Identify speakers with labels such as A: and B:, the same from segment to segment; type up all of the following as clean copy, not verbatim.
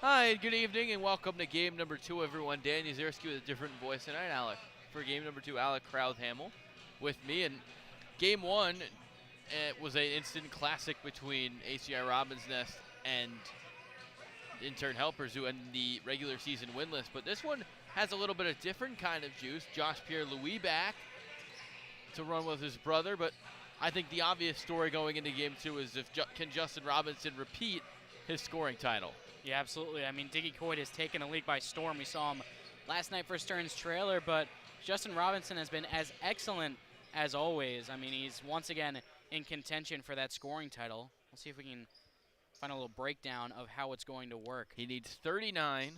A: Hi, good evening, and welcome to game number 2, everyone. Dan Yuzerski with a different voice tonight. Alec, for game number 2, Alec Crowthamel with me. And game 1, it was an instant classic between ACI Robin's Nest and intern helpers who end the regular season winless. But this one has a little bit of different kind of juice. Josh Pierre-Louis back to run with his brother, but I think the obvious story going into game 2 is can Justin Robinson repeat his scoring title?
B: Yeah, absolutely. I mean, Diggy Coit has taken the league by storm. We saw him last night for Stearns trailer, but Justin Robinson has been as excellent as always. I mean, he's once again in contention for that scoring title. Let's see if we can find a little breakdown of how it's going to work.
A: He needs 39,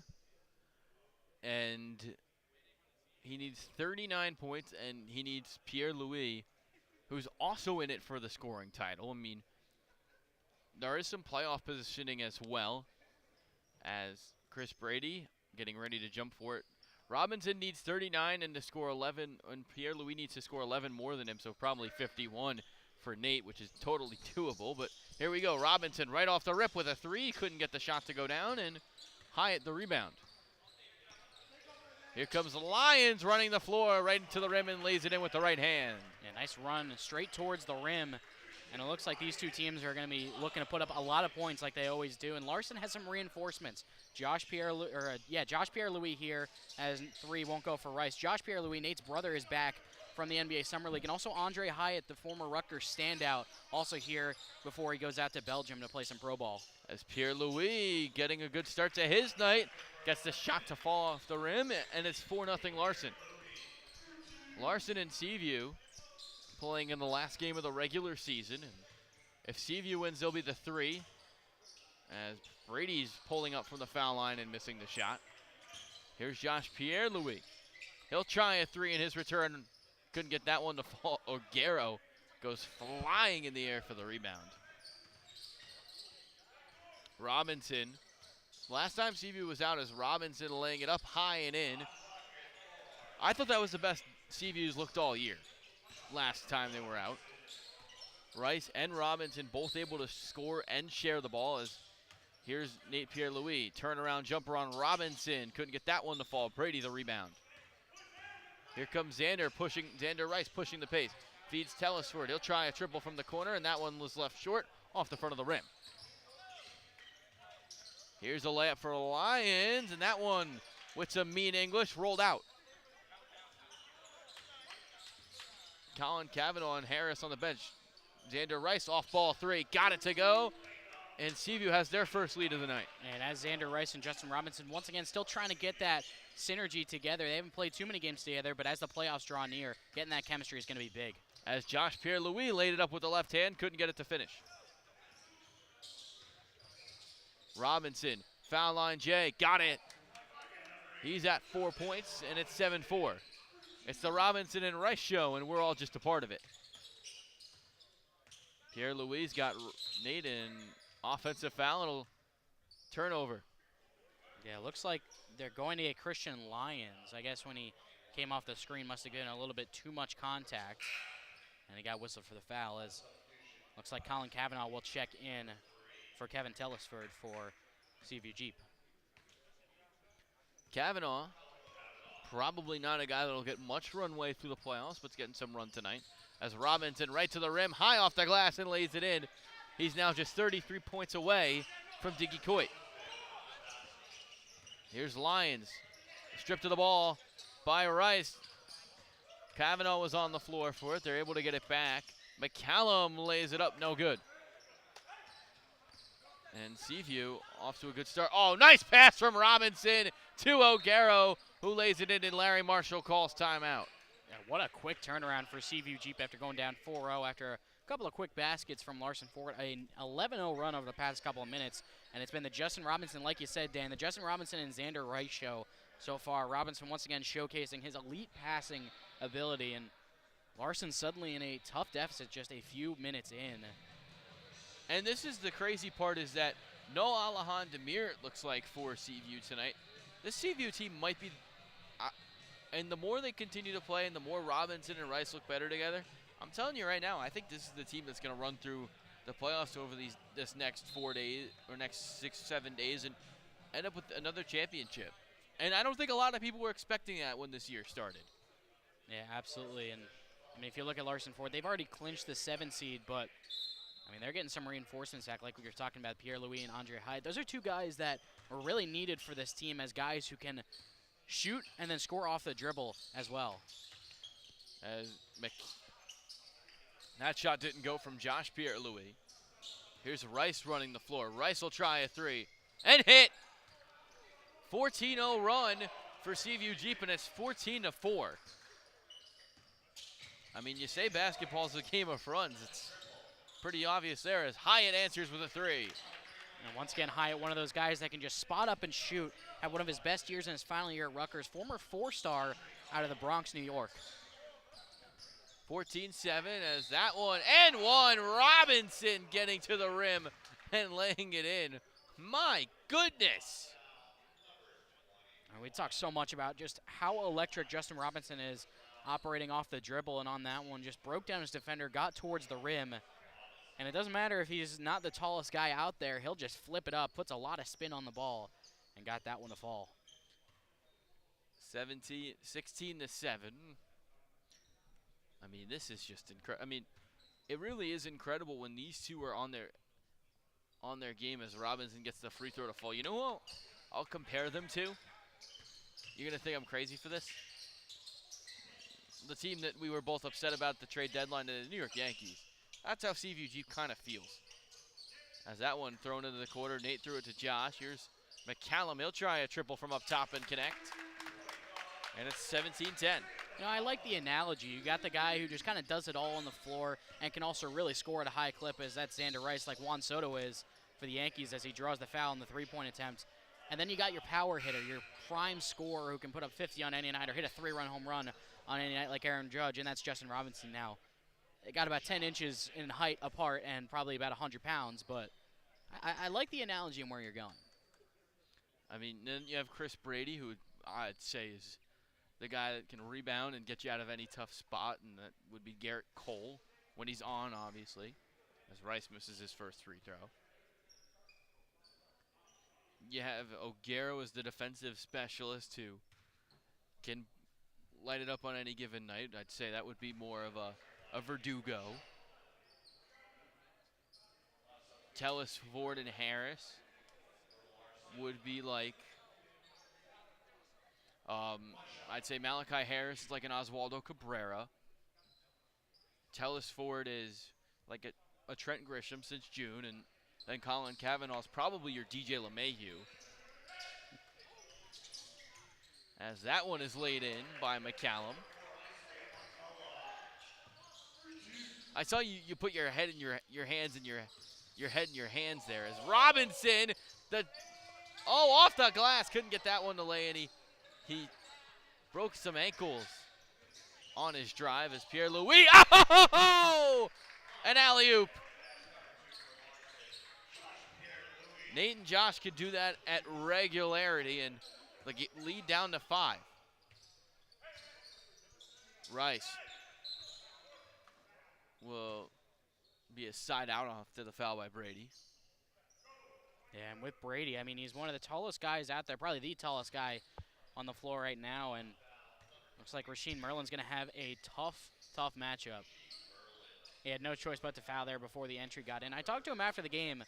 A: and he needs 39 points, and he needs Pierre-Louis, who's also in it for the scoring title. I mean, there is some playoff positioning as well, as Chris Brady getting ready to jump for it. Robinson needs 39 and to score 11, and Pierre-Louis needs to score 11 more than him, so probably 51 for Nate, which is totally doable. But here we go. Robinson right off the rip with a 3. Couldn't get the shot to go down, and Hyatt the rebound. Here comes the Lions running the floor right into the rim and lays it in with the right hand.
B: Yeah, nice run straight towards the rim. And it looks like these two teams are going to be looking to put up a lot of points like they always do. And Larson has some reinforcements. Josh Pierre-Louis here has 3, won't go for Rice. Josh Pierre-Louis, Nate's brother, is back from the NBA Summer League. And also Andre Hyatt, the former Rutgers standout, also here before he goes out to Belgium to play some pro ball.
A: As Pierre-Louis getting a good start to his night, gets the shot to fall off the rim, and it's 4-0 Larson. Larson and Seaview playing in the last game of the regular season. And if Seaview wins, they'll be the 3. As Brady's pulling up from the foul line and missing the shot. Here's Josh Pierre-Louis. He'll try a 3 in his return. Couldn't get that one to fall. O'Garo goes flying in the air for the rebound. Robinson. Last time Seaview was out is Robinson laying it up high and in. I thought that was the best Seaview's looked all year. Last time they were out. Rice and Robinson both able to score and share the ball. As here's Nate Pierre-Louis. Turnaround jumper on Robinson. Couldn't get that one to fall. Brady the rebound. Here comes Xander Rice pushing the pace. Feeds Telesford. He'll try a triple from the corner, and that one was left short off the front of the rim. Here's a layup for the Lions, and that one with some mean English rolled out. Colin Cavanaugh and Harris on the bench. Xander Rice off ball 3, got it to go, and Seaview has their first lead of the night.
B: And as Xander Rice and Justin Robinson once again still trying to get that synergy together. They haven't played too many games together, but as the playoffs draw near, getting that chemistry is going to be big.
A: As Josh Pierre-Louis laid it up with the left hand, couldn't get it to finish. Robinson, foul line Jay, got it. He's at 4 points, and it's 7-4. It's the Robinson and Rice show, and we're all just a part of it. Pierre-Louis got Nate in offensive foul, and a turnover.
B: Yeah, it looks like they're going to get Christian Lyons. I guess when he came off the screen must have been a little bit too much contact, and he got whistled for the foul. As looks like Colin Cavanaugh will check in for Kevin Telesford for Seaview Jeep.
A: Cavanaugh, probably not a guy that'll get much runway through the playoffs, but's getting some run tonight. As Robinson right to the rim, high off the glass and lays it in. He's now just 33 points away from Diggy Coit. Here's Lyons, stripped of the ball by Rice. Cavanaugh was on the floor for it. They're able to get it back. McCallum lays it up, no good. And Seaview off to a good start. Oh, nice pass from Robinson to O'Garo, who lays it in, and Larry Marshall calls timeout.
B: Yeah, what a quick turnaround for Seaview Jeep after going down 4-0 after a couple of quick baskets from Larson Ford. An 11-0 run over the past couple of minutes, and it's been the Justin Robinson, like you said, Dan, the Justin Robinson and Xander Rice show so far. Robinson once again showcasing his elite passing ability, and Larson suddenly in a tough deficit just a few minutes in.
A: And this is the crazy part, is that no Alahan Demir, it looks like, for Seaview tonight. This Seaview team might be, and the more they continue to play and the more Robinson and Rice look better together, I'm telling you right now, I think this is the team that's going to run through the playoffs over this next 4 days, or next 6-7 days. And end up with another championship. And I don't think a lot of people were expecting that when this year started.
B: Yeah, absolutely. And I mean, if you look at Larson Ford, they've already clinched the 7 seed, but I mean, they're getting some reinforcements back, like we were talking about, Pierre-Louis and Andre Hyde. Those are two guys that are really needed for this team as guys who can shoot and then score off the dribble as well.
A: As that shot didn't go from Josh Pierre-Louis. Here's Rice running the floor. Rice will try a three and hit. 14-0 run for Seaview Jeep, and it's 14-4. I mean, you say basketball's a game of runs. It's pretty obvious there as Hyatt answers with a three.
B: And once again, Hyatt, one of those guys that can just spot up and shoot, had one of his best years in his final year at Rutgers, former 4-star out of the Bronx, New York.
A: 14-7 as that one and one. Robinson getting to the rim and laying it in. My goodness.
B: We talk so much about just how electric Justin Robinson is operating off the dribble, and on that one just broke down his defender, got towards the rim. And it doesn't matter if he's not the tallest guy out there, he'll just flip it up, puts a lot of spin on the ball, and got that one to fall.
A: 16-7. I mean, this is just incredible. I mean, it really is incredible when these two are on their game as Robinson gets the free throw to fall. You know who I'll compare them to? You're going to think I'm crazy for this? The team that we were both upset about the trade deadline, the New York Yankees. That's how Seaview Jeep kind of feels. As that one thrown into the quarter, Nate threw it to Josh. Here's McCallum. He'll try a triple from up top and connect. And it's 17-10.
B: You know, I like the analogy. You got the guy who just kind of does it all on the floor and can also really score at a high clip, as that's Xander Rice, like Juan Soto is for the Yankees as he draws the foul in the three-point attempt. And then you got your power hitter, your prime scorer who can put up 50 on any night or hit a 3-run home run on any night like Aaron Judge, and that's Justin Robinson now. They got about 10 inches in height apart and probably about 100 pounds, but I like the analogy and where you're going.
A: I mean, then you have Chris Brady, who I'd say is the guy that can rebound and get you out of any tough spot, and that would be Garrett Cole when he's on, obviously, as Rice misses his first free throw. You have O'Gara as the defensive specialist who can light it up on any given night. I'd say that would be more of a Verdugo. Tellis, Ford, and Harris would be like, I'd say Malachi Harris is like an Oswaldo Cabrera. Tellis Ford is like a Trent Grisham since June, and then Colin Cavanaugh's probably your DJ LeMahieu. As that one is laid in by McCallum. I saw you put your head in your hands in your head in your hands there as Robinson, off the glass, couldn't get that one to lay in. He broke some ankles on his drive as Pierre-Louis, an alley-oop. Nate and Josh could do that at regularity and lead down to 5. Rice will be a side out off to the foul by Brady.
B: Yeah, and with Brady, I mean, he's one of the tallest guys out there, probably the tallest guy on the floor right now, and looks like Rasheed Merlin's going to have a tough matchup. He had no choice but to foul there before the entry got in. I talked to him after the game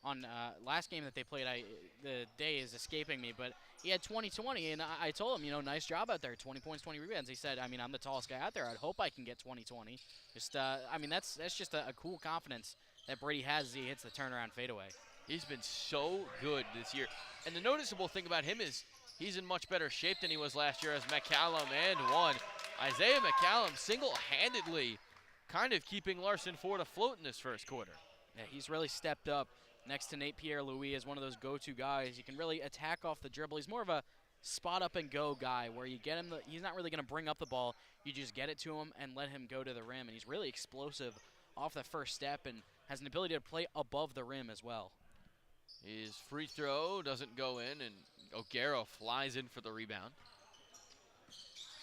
B: on last game that they played. The day is escaping me, but he had 20-20, and I told him, nice job out there, 20 points, 20 rebounds. He said, I mean, I'm the tallest guy out there. I'd hope I can get 20-20. Just, I mean, that's just a cool confidence that Brady has as he hits the turnaround fadeaway.
A: He's been so good this year. And the noticeable thing about him is he's in much better shape than he was last year as McCallum and one. Isaiah McCallum single-handedly kind of keeping Larson Ford afloat in this first quarter.
B: Yeah, he's really stepped up next to Nate Pierre-Louis as one of those go-to guys. You can really attack off the dribble. He's more of a spot-up-and-go guy where you get him, he's not really going to bring up the ball. You just get it to him and let him go to the rim. And he's really explosive off the first step and has an ability to play above the rim as well.
A: His free throw doesn't go in, and O'Gara flies in for the rebound.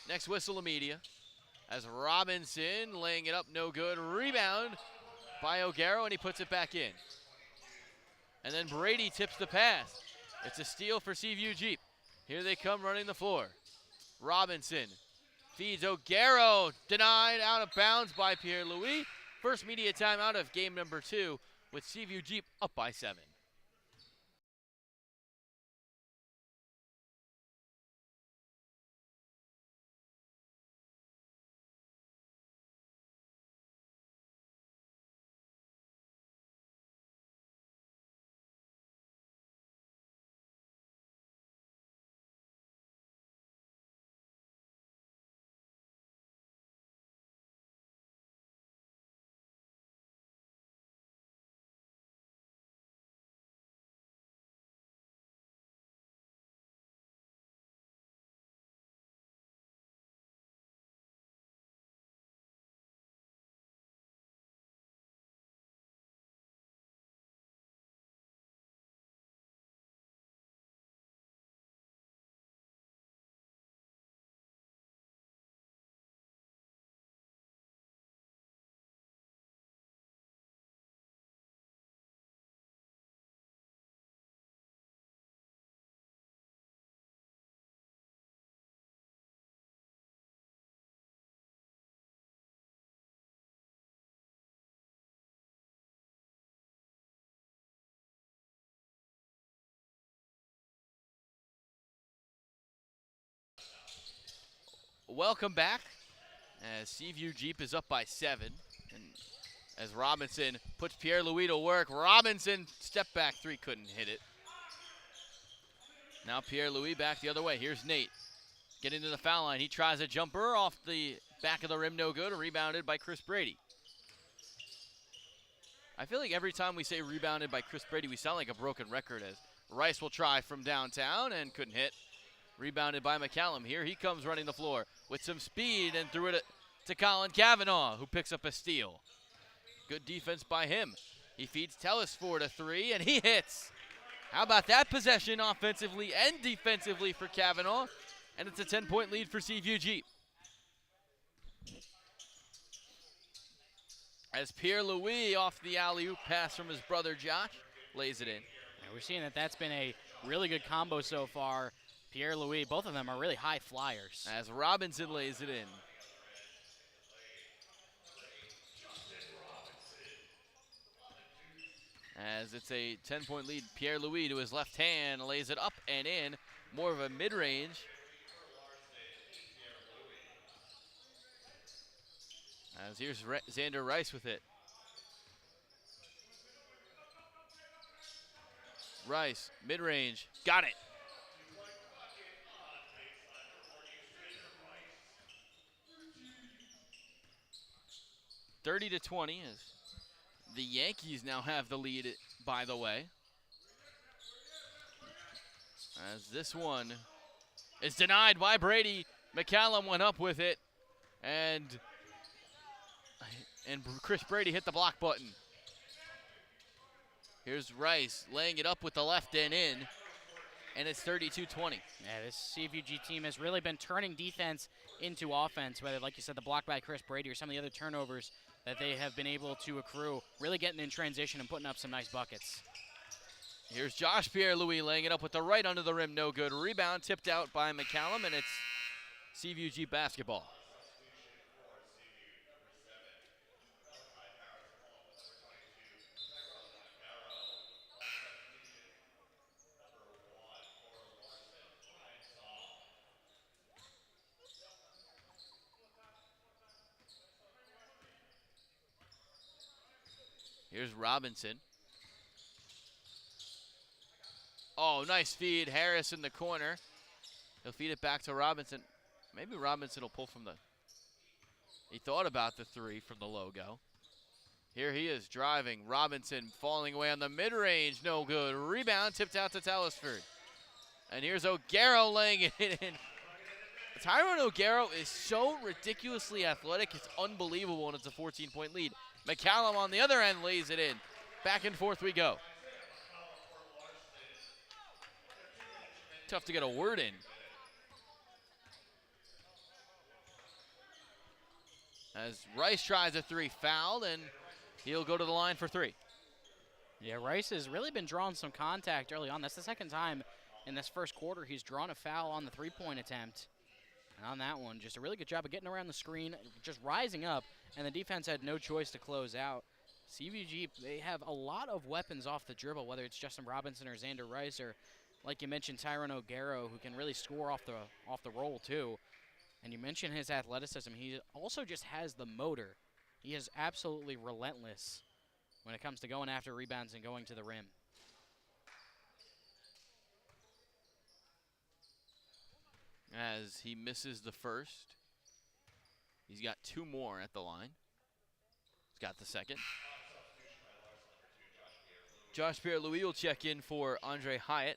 A: Next whistle of media as Robinson laying it up, no good. Rebound by O'Gara, and he puts it back in. And then Brady tips the pass. It's a steal for Seaview Jeep. Here they come running the floor. Robinson feeds O'Garo, denied out of bounds by Pierre-Louis. First media timeout of game number 2 with Seaview Jeep up by 7. Welcome back as Seaview Jeep is up by 7. And as Robinson puts Pierre-Louis to work, Robinson step back 3, couldn't hit it. Now Pierre-Louis back the other way. Here's Nate getting to the foul line. He tries a jumper off the back of the rim, no good, rebounded by Chris Brady. I feel like every time we say rebounded by Chris Brady, we sound like a broken record as Rice will try from downtown and couldn't hit. Rebounded by McCallum. Here he comes running the floor with some speed and threw it to Colin Cavanaugh, who picks up a steal. Good defense by him. He feeds Telesford a 3, and he hits. How about that possession offensively and defensively for Cavanaugh? And it's a 10-point lead for Seaview Jeep. As Pierre-Louis off the alley-oop pass from his brother Josh lays it in.
B: Yeah, we're seeing that that's been a really good combo so far. Pierre-Louis, both of them are really high flyers.
A: As Robinson lays it in. As it's a 10-point lead, Pierre-Louis to his left hand lays it up and in. More of a mid-range. As here's Xander Rice with it. Rice, mid-range, got it. (30-20) as the Yankees now have the lead, by the way. As this one is denied by Brady. McCallum went up with it, and Chris Brady hit the block button. Here's Rice laying it up with the left and in, and it's 32-20.
B: Yeah, this CVG team has really been turning defense into offense, whether, like you said, the block by Chris Brady or some of the other turnovers that they have been able to accrue, really getting in transition and putting up some nice buckets.
A: Here's Josh Pierre-Louis laying it up with the right under the rim, no good. Rebound tipped out by McCallum, and it's CVG basketball. Here's Robinson. Oh, nice feed. Harris in the corner. He'll feed it back to Robinson. Maybe Robinson will pull from the... He thought about the 3 from the logo. Here he is driving. Robinson falling away on the mid-range. No good. Rebound tipped out to Telesford. And here's O'Garo laying it in. Tyrone O'Garo is so ridiculously athletic. It's unbelievable, and it's a 14-point lead. McCallum on the other end lays it in. Back and forth we go. Tough to get a word in. As Rice tries a 3, fouled, and he'll go to the line for 3.
B: Yeah, Rice has really been drawing some contact early on. That's the second time in this first quarter he's drawn a foul on the three-point attempt. And on that one, just a really good job of getting around the screen, just rising up, and the defense had no choice to close out. CVG, they have a lot of weapons off the dribble, whether it's Justin Robinson or Xander Rice, or like you mentioned, Tyrone O'Garo, who can really score off the roll too. And you mentioned his athleticism. He also just has the motor. He is absolutely relentless when it comes to going after rebounds and going to the rim.
A: As he misses the first, he's got 2 more at the line. He's got the second. Josh Pierre-Louis will check in for Andre Hyatt.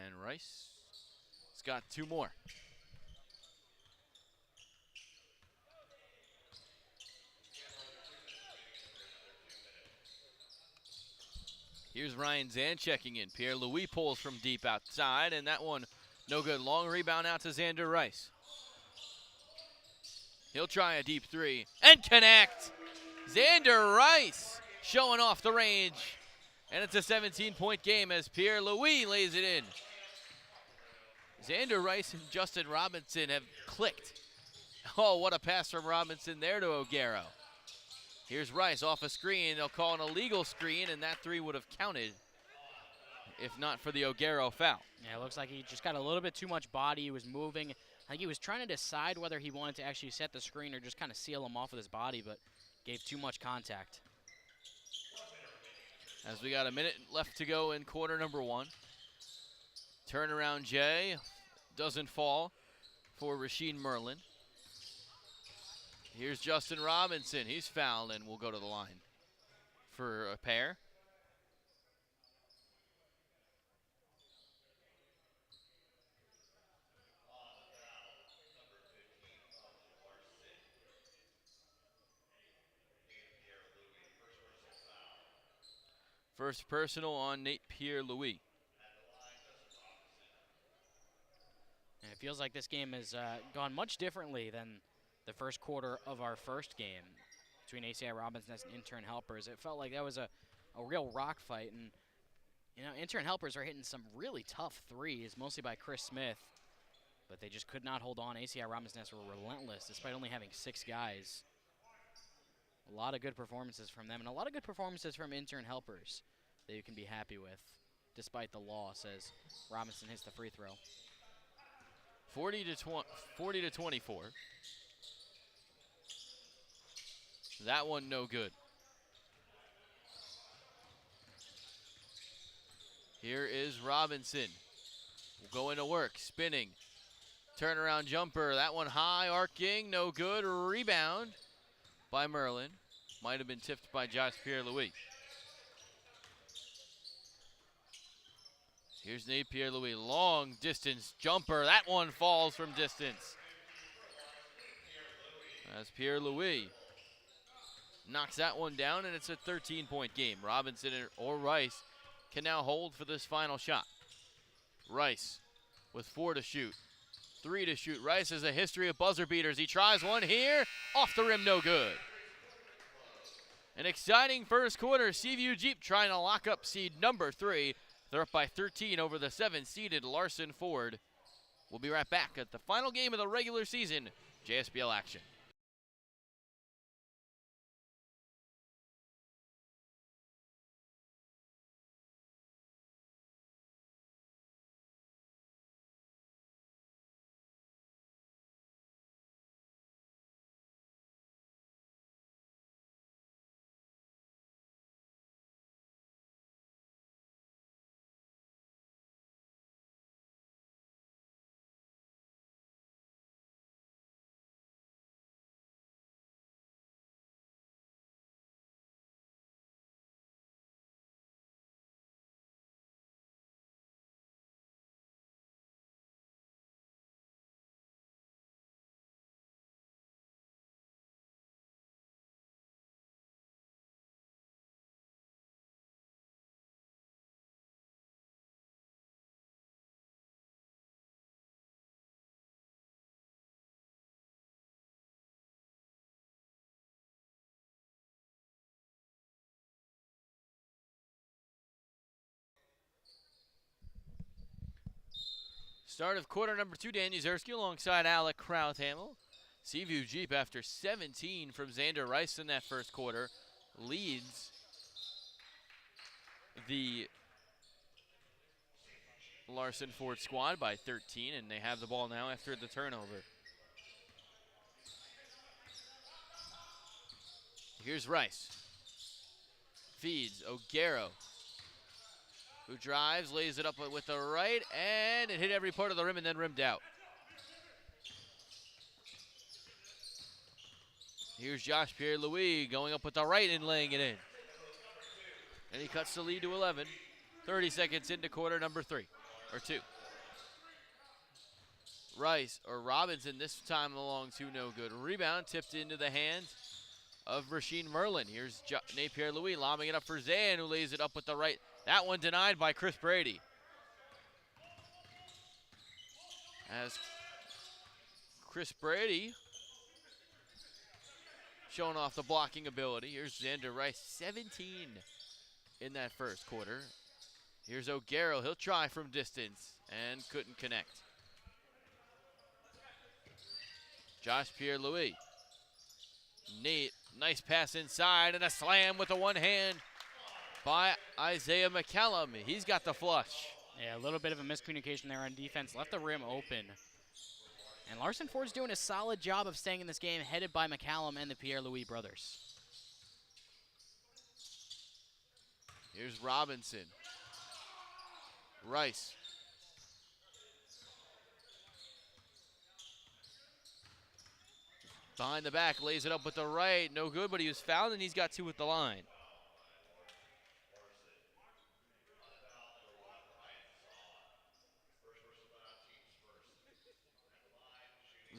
A: And Rice has got 2 more. Here's Ryan Zan checking in. Pierre-Louis pulls from deep outside, and that one no good. Long rebound out to Xander Rice. He'll try a deep 3 and connect. Xander Rice showing off the range. And it's a 17-point game as Pierre-Louis lays it in. Xander Rice and Justin Robinson have clicked. Oh, what a pass from Robinson there to O'Garo. Here's Rice off a screen. They'll call an illegal screen, and that 3 would have counted if not for the O'Garo foul.
B: Yeah, it looks like he just got a little bit too much body. He was moving. I think he was trying to decide whether he wanted to actually set the screen or just kind of seal him off with his body, but gave too much contact.
A: As we got a minute left to go in quarter number 1. Turnaround Jay doesn't fall for Rasheed Merlin. Here's Justin Robinson. He's fouled and will go to the line for a pair. First personal on Nate Pierre-Louis.
B: And it feels like this game has gone much differently than the first quarter of our first game between ACI Robinson and Intern Helpers. It felt like that was a real rock fight. And, you know, Intern Helpers are hitting some really tough threes, mostly by Chris Smith. But they just could not hold on. ACI Robinson were relentless, despite only having 6 guys. A lot of good performances from them, and a lot of good performances from Intern Helpers that you can be happy with, despite the loss, as Robinson hits the free throw.
A: 40 to 24. That one no good. Here is Robinson. Will go into work, spinning. Turnaround jumper, that one high, arcing, no good. Rebound by Merlin. Might have been tipped by Josh Pierre-Louis. Here's Nate Pierre-Louis, long distance jumper. That one falls from distance. As Pierre-Louis knocks that one down, and it's a 13-point game. Robinson or Rice can now hold for this final shot. Rice with 4 to shoot, 3 to shoot. Rice has a history of buzzer beaters. He tries one here, off the rim, no good. An exciting first quarter. Seaview Jeep trying to lock up seed number 3. They're up by 13 over the 7-seeded Larson Ford. We'll be right back at the final game of the regular season, JSBL action. Start of quarter number 2, Dan Yuzerski alongside Alec Krauthamel. Seaview Jeep, after 17 from Xander Rice in that first quarter, leads the Larson Ford squad by 13, and they have the ball now after the turnover. Here's Rice. Feeds O'Garo, who drives, lays it up with the right, and it hit every part of the rim and then rimmed out. Here's Josh Pierre-Louis going up with the right and laying it in. And he cuts the lead to 11. 30 seconds into quarter number 3, or 2. Rice, or Robinson, this time along to no good. Rebound tipped into the hands of Rasheen Merlin. Here's Nate Pierre-Louis lobbing it up for Zan, who lays it up with the right. That one denied by Chris Brady. As Chris Brady showing off the blocking ability. Here's Xander Rice, 17 in that first quarter. Here's O'Garo, he'll try from distance and couldn't connect. Josh Pierre-Louis. Nate, nice pass inside and a slam with the one hand by Isaiah McCallum. He's got the flush.
B: Yeah, a little bit of a miscommunication there on defense. Left the rim open. And Larson Ford's doing a solid job of staying in this game, headed by McCallum and the Pierre-Louis brothers.
A: Here's Robinson. Rice. Behind the back, lays it up with the right. No good, but he was fouled, and he's got 2 at the line.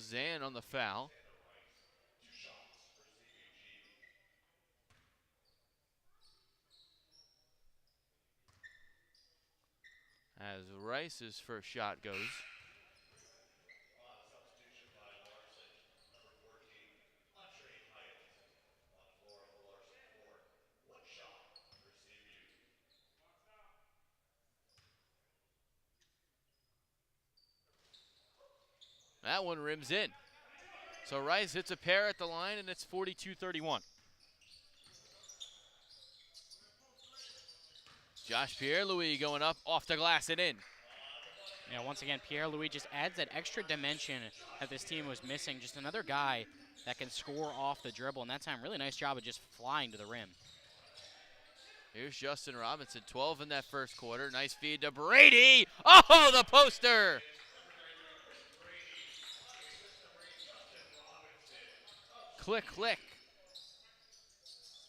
A: Zan on the foul. As Rice's first shot goes. That one rims in. So Rice hits a pair at the line, and it's 42-31. Josh Pierre-Louis going up, off the glass and in.
B: Yeah, once again, Pierre-Louis just adds that extra dimension that this team was missing. Just another guy that can score off the dribble, and that time, really nice job of just flying to the rim.
A: Here's Justin Robinson, 12 in that first quarter. Nice feed to Brady. Oh, the poster. Click, click.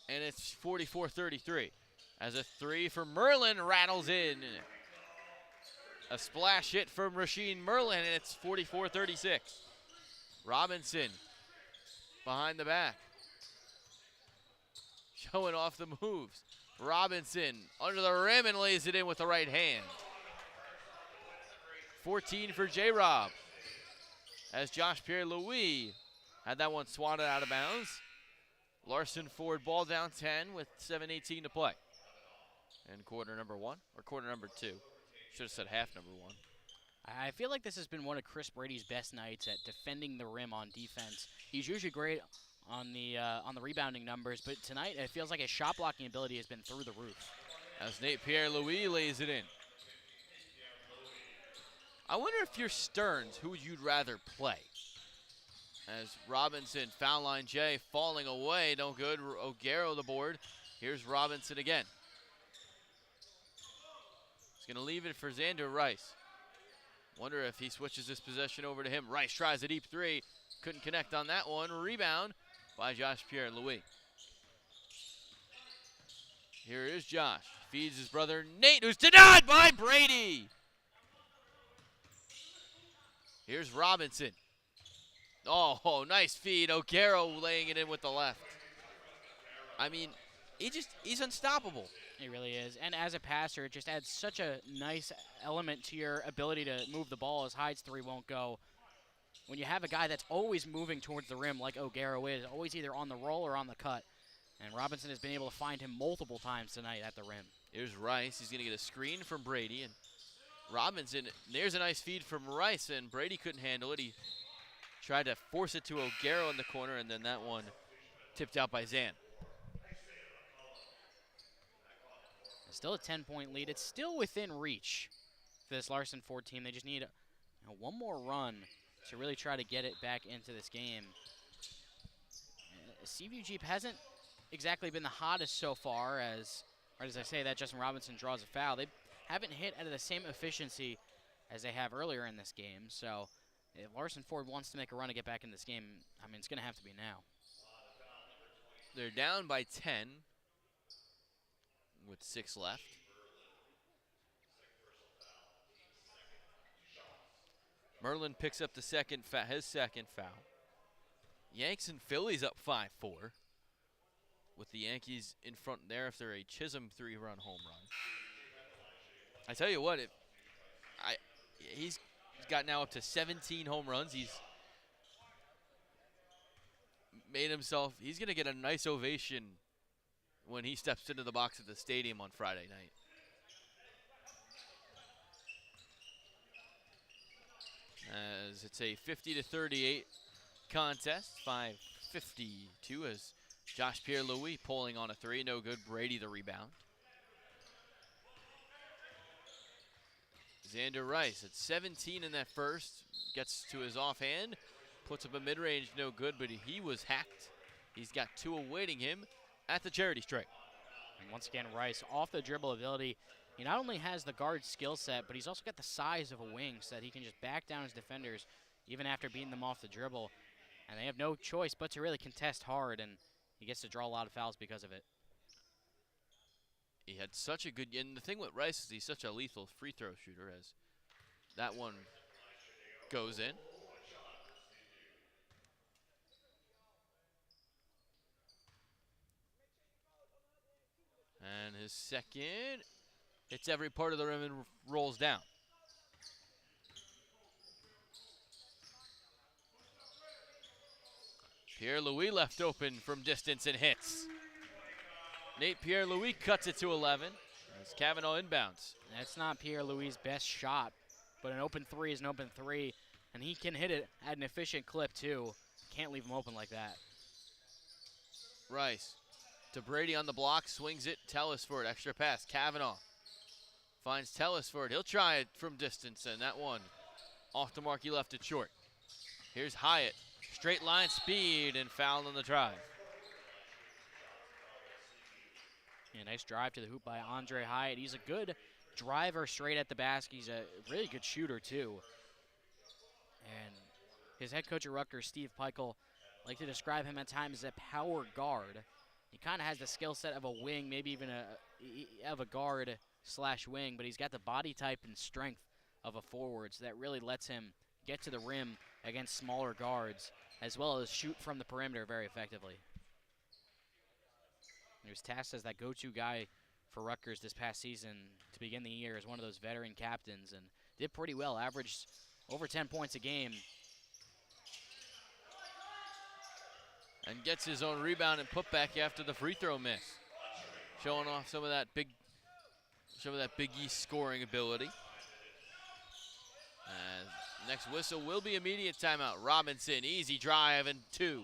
A: And it's 44-33. As a 3 for Merlin rattles in. A splash hit from Rasheen Merlin, and it's 44-36. Robinson behind the back. Showing off the moves. Robinson under the rim and lays it in with the right hand. 14 for J-Rob. As Josh Pierre-Louis had that one swatted out of bounds. Larson Ford ball down 10 with 7:18 to play. And quarter number 1, or quarter number 2. Should have said half number 1.
B: I feel like this has been one of Chris Brady's best nights at defending the rim on defense. He's usually great on the rebounding numbers, but tonight it feels like his shot blocking ability has been through the roof.
A: As Nate Pierre-Louis lays it in. I wonder if you're Stearns, who you'd rather play. As Robinson, foul line J, falling away, no good. O'Garo the board. Here's Robinson again. He's gonna leave it for Xander Rice. Wonder if he switches this possession over to him. Rice tries a deep 3, couldn't connect on that one. Rebound by Josh Pierre-Louis. Here is Josh, feeds his brother Nate, who's denied by Brady. Here's Robinson. Oh, nice feed. O'Garo laying it in with the left. I mean, he's unstoppable.
B: He really is. And as a passer, it just adds such a nice element to your ability to move the ball as Hyde's 3 won't go. When you have a guy that's always moving towards the rim like O'Garo is, always either on the roll or on the cut. And Robinson has been able to find him multiple times tonight at the rim.
A: Here's Rice. He's going to get a screen from Brady and Robinson, there's a nice feed from Rice, and Brady couldn't handle it. He tried to force it to O'Gara in the corner, and then that one tipped out by Zan.
B: Still a 10-point lead. It's still within reach for this Larson 4 team. They just need one more run to really try to get it back into this game. Seaview Jeep hasn't exactly been the hottest so far, as right as I say that, Justin Robinson draws a foul. They haven't hit at the same efficiency as they have earlier in this game. So if Larson Ford wants to make a run to get back in this game, I mean, it's going to have to be now.
A: They're down by 10 with 6 left. Merlin picks up the his second foul. Yanks and Phillies up 5-4. With the Yankees in front there after a Chisholm 3-run home run. I tell you what, he's got now up to 17 home runs. He's made himself, he's going to get a nice ovation when he steps into the box at the stadium on Friday night. As it's a 50-38 contest, 5:52 as Josh Pierre-Louis pulling on a 3, no good. Brady the rebound. Xander Rice at 17 in that first, gets to his offhand, puts up a mid-range, no good, but he was hacked. He's got 2 awaiting him at the charity stripe.
B: And once again, Rice off the dribble ability. He not only has the guard skill set, but he's also got the size of a wing so that he can just back down his defenders even after beating them off the dribble. And they have no choice but to really contest hard, and he gets to draw a lot of fouls because of it.
A: He had such a good, and the thing with Rice is he's such a lethal free throw shooter, as that one goes in. And his second hits every part of the rim and rolls down. Pierre-Louis left open from distance and hits. Nate Pierre-Louis cuts it to 11 as Kavanaugh inbounds.
B: That's not Pierre-Louis' best shot, but an open 3 is an open 3, and he can hit it at an efficient clip too. Can't leave him open like that.
A: Rice to Brady on the block, swings it, Tellisford, extra pass, Kavanaugh finds Tellisford, he'll try it from distance, and that one off the mark, he left it short. Here's Hyatt, straight line speed, and fouled on the drive.
B: Yeah, nice drive to the hoop by Andre Hyatt. He's a good driver straight at the basket. He's a really good shooter too. And his head coach at Rutgers, Steve Peichel, like to describe him at times as a power guard. He kind of has the skill set of a wing, maybe even of a guard / wing, but he's got the body type and strength of a forward, so that really lets him get to the rim against smaller guards, as well as shoot from the perimeter very effectively. He was tasked as that go-to guy for Rutgers this past season to begin the year as one of those veteran captains, and did pretty well, averaged over 10 points a game.
A: And gets his own rebound and putback after the free throw miss. Showing off some of that Big East scoring ability. Next whistle will be immediate timeout. Robinson, easy drive and 2.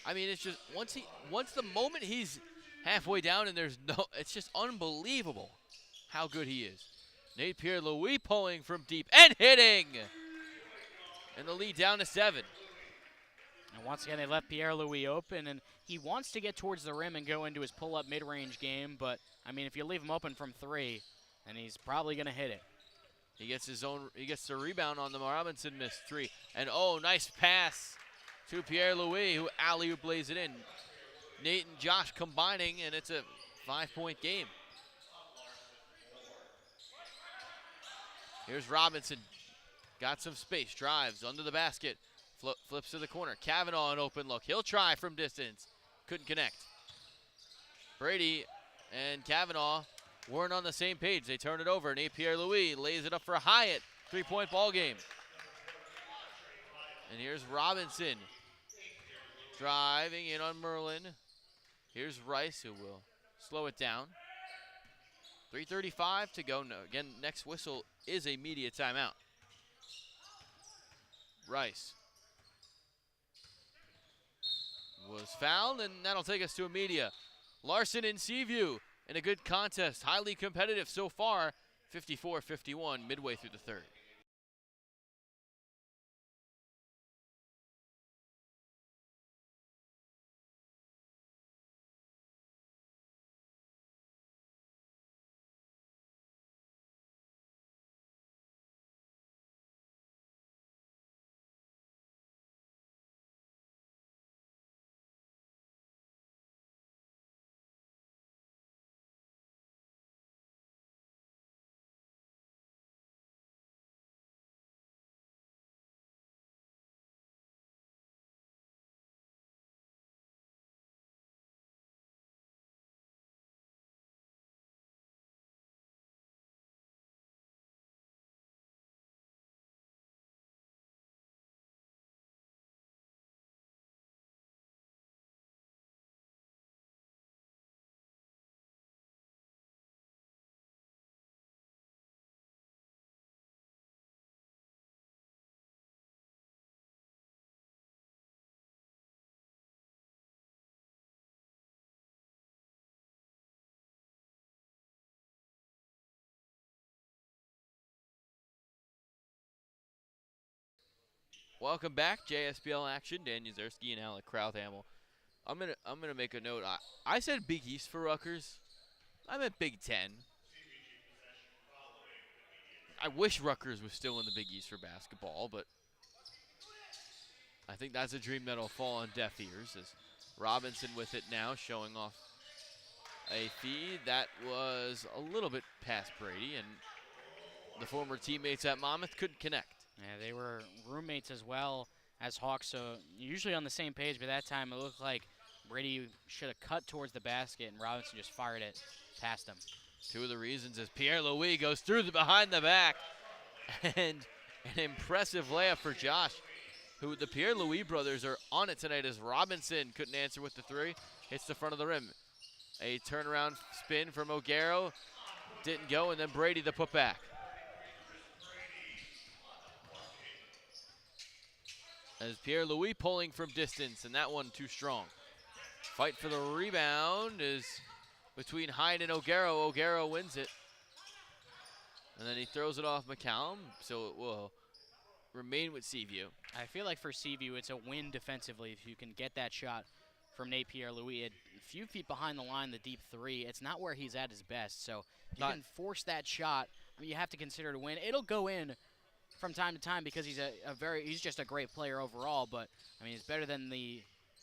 A: I mean, it's just once the moment he's halfway down and it's just unbelievable how good he is. Nate Pierre-Louis pulling from deep and hitting. And the lead down to 7.
B: And once again, they left Pierre-Louis open, and he wants to get towards the rim and go into his pull-up mid-range game, but, I mean, if you leave him open from 3, then he's probably going to hit it.
A: He gets the rebound on the Robinson missed 3. And, oh, nice pass to Pierre-Louis, who alley-oop lays it in. Nate and Josh combining, and it's a 5-point game. Here's Robinson. Got some space, drives under the basket, flips to the corner. Kavanaugh an open look. He'll try from distance. Couldn't connect. Brady and Kavanaugh weren't on the same page. They turn it over. Nate Pierre-Louis lays it up for Hyatt. 3-point ball game. And here's Robinson driving in on Merlin. Here's Rice, who will slow it down. 3:35 to go. No, again, next whistle is a media timeout. Rice was fouled, and that'll take us to a media. Larson in Seaview in a good contest, highly competitive so far, 54-51 midway through the third. Welcome back, JSBL action. Dan Yuzerski and Alec Krauthamel. I'm gonna make a note. I said Big East for Rutgers. I meant Big Ten. I wish Rutgers was still in the Big East for basketball, but I think that's a dream that'll fall on deaf ears. As Robinson with it now, showing off a feed that was a little bit past Brady, and the former teammates at Monmouth couldn't connect.
B: Yeah, they were roommates as well as Hawks, so usually on the same page, but that time it looked like Brady should have cut towards the basket, and Robinson just fired it past him.
A: Two of the reasons is Pierre Louis goes through the behind the back, and an impressive layup for Josh, who the Pierre Louis brothers are on it tonight as Robinson couldn't answer with the three, hits the front of the rim. A turnaround spin from O'Garo, didn't go, and then Brady the putback. As Pierre Louis pulling from distance, and that one too strong. Fight for the rebound is between Hyde and O'Garo. O'Garo wins it. And then he throws it off McCallum, so it will remain with Seaview.
B: I feel like for Seaview, it's a win defensively if you can get that shot from Nate Pierre Louis. A few feet behind the line, the deep three. It's not where he's at his best, so if you can force that shot, I mean, you have to consider it a win. It'll go in from time to time because he's he's just a great player overall, but I mean, it's better than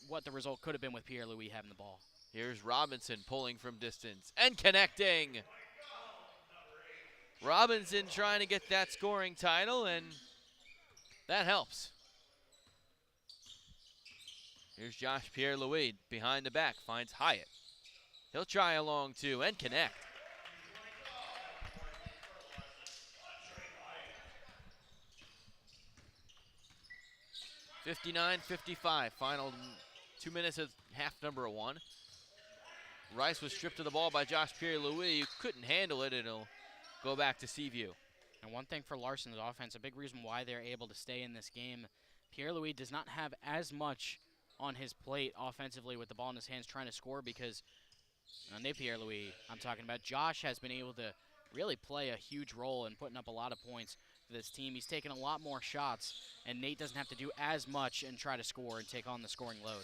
B: what the result could have been with Pierre Louis having the ball.
A: Here's Robinson pulling from distance and connecting. Robinson trying to get that scoring title, and that helps. Here's Josh Pierre Louis behind the back, finds Hyatt. He'll try a long two and connect. (59-55), final 2 minutes of half number one. Rice was stripped of the ball by Josh Pierre Louis, who couldn't handle it, and it'll go back to Seaview.
B: And one thing for Larson's offense, a big reason why they're able to stay in this game, Pierre Louis does not have as much on his plate offensively with the ball in his hands trying to score because Nate Pierre Louis, I'm talking about, Josh has been able to really play a huge role in putting up a lot of points for this team. He's taken a lot more shots, and Nate doesn't have to do as much and try to score and take on the scoring load.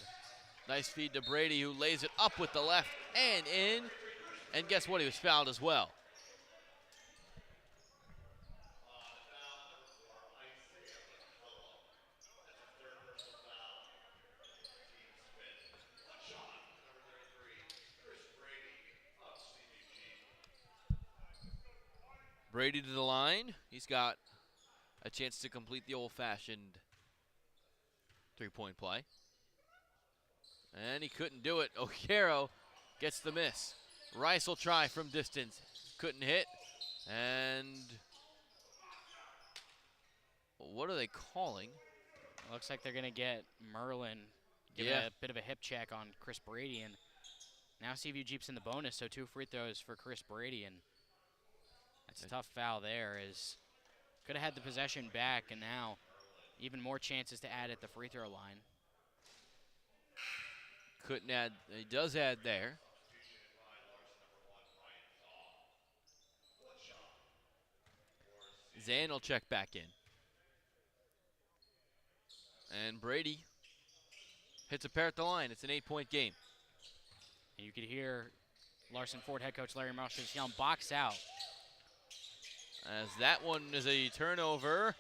A: Nice feed to Brady, who lays it up with the left and in. And guess what? He was fouled as well. Brady to the line. He's got a chance to complete the old-fashioned three-point play. And he couldn't do it. O'Garo gets the miss. Rice will try from distance. Couldn't hit. And what are they calling?
B: It looks like they're going to get Merlin give a bit of a hip check on Chris Brady. And now Seaview Jeep's in the bonus, so 2 free throws for Chris Brady. And It's a tough foul there. Could have had the possession back, and now even more chances to add at the free throw line.
A: Couldn't add. He does add there. Zan will check back in. And Brady hits a pair at the line. It's an 8-point game.
B: And you could hear Larson Ford head coach Larry Marshall just yelling, box out.
A: As that one is a turnover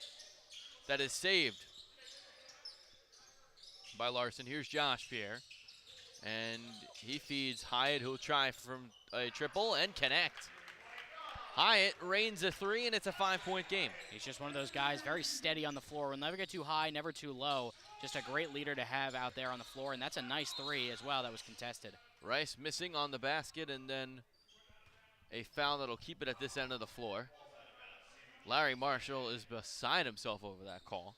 A: that is saved by Larson. Here's Josh Pierre. And he feeds Hyatt, who'll try from a triple and connect. Hyatt rains a 3, and it's a 5-point game.
B: He's just one of those guys, very steady on the floor. Will never get too high, never too low. Just a great leader to have out there on the floor, and that's a nice 3 as well that was contested.
A: Rice missing on the basket, and then a foul that'll keep it at this end of the floor. Larry Marshall is beside himself over that call.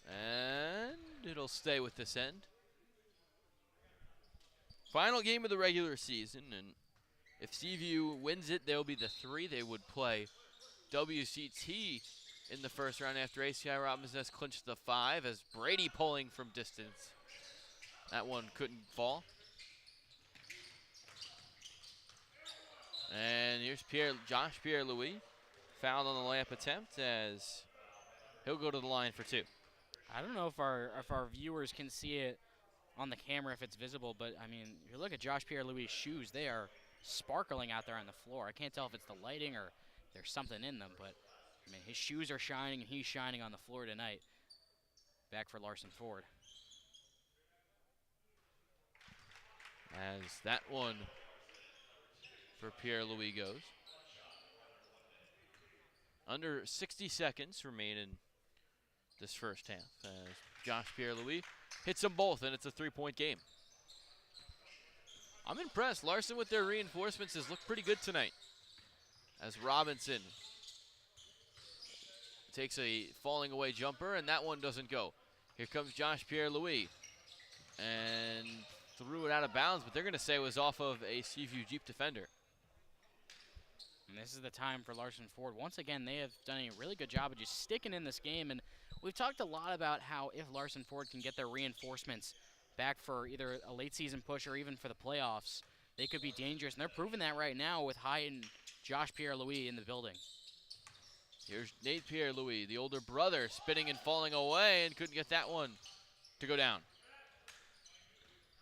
A: And it'll stay with this end. Final game of the regular season, and if Seaview wins it, they'll be the 3. They would play WCT in the first round after ACI Robinson has clinched the 5, as Brady pulling from distance. That one couldn't fall. And here's Josh Pierre-Louis, fouled on the layup attempt, as he'll go to the line for 2.
B: I don't know if our viewers can see it on the camera if it's visible, but I mean, you look at Josh Pierre-Louis' shoes, they are sparkling out there on the floor. I can't tell if it's the lighting or there's something in them, but I mean, his shoes are shining and he's shining on the floor tonight. Back for Larson Ford.
A: As that one for Pierre-Louis goes. Under 60 seconds remain in this first half, as Josh Pierre-Louis hits them both, and it's a 3-point game. I'm impressed. Larson with their reinforcements has looked pretty good tonight, as Robinson takes a falling away jumper, and that one doesn't go. Here comes Josh Pierre-Louis, and threw it out of bounds, but they're going to say it was off of a Seaview Jeep defender.
B: And this is the time for Larson Ford. Once again, they have done a really good job of just sticking in this game, and we've talked a lot about how if Larson Ford can get their reinforcements back for either a late season push or even for the playoffs, they could be dangerous, and they're proving that right now with Hyatt and Josh Pierre-Louis in the building.
A: Here's Nate Pierre-Louis, the older brother, spinning and falling away, and couldn't get that one to go down.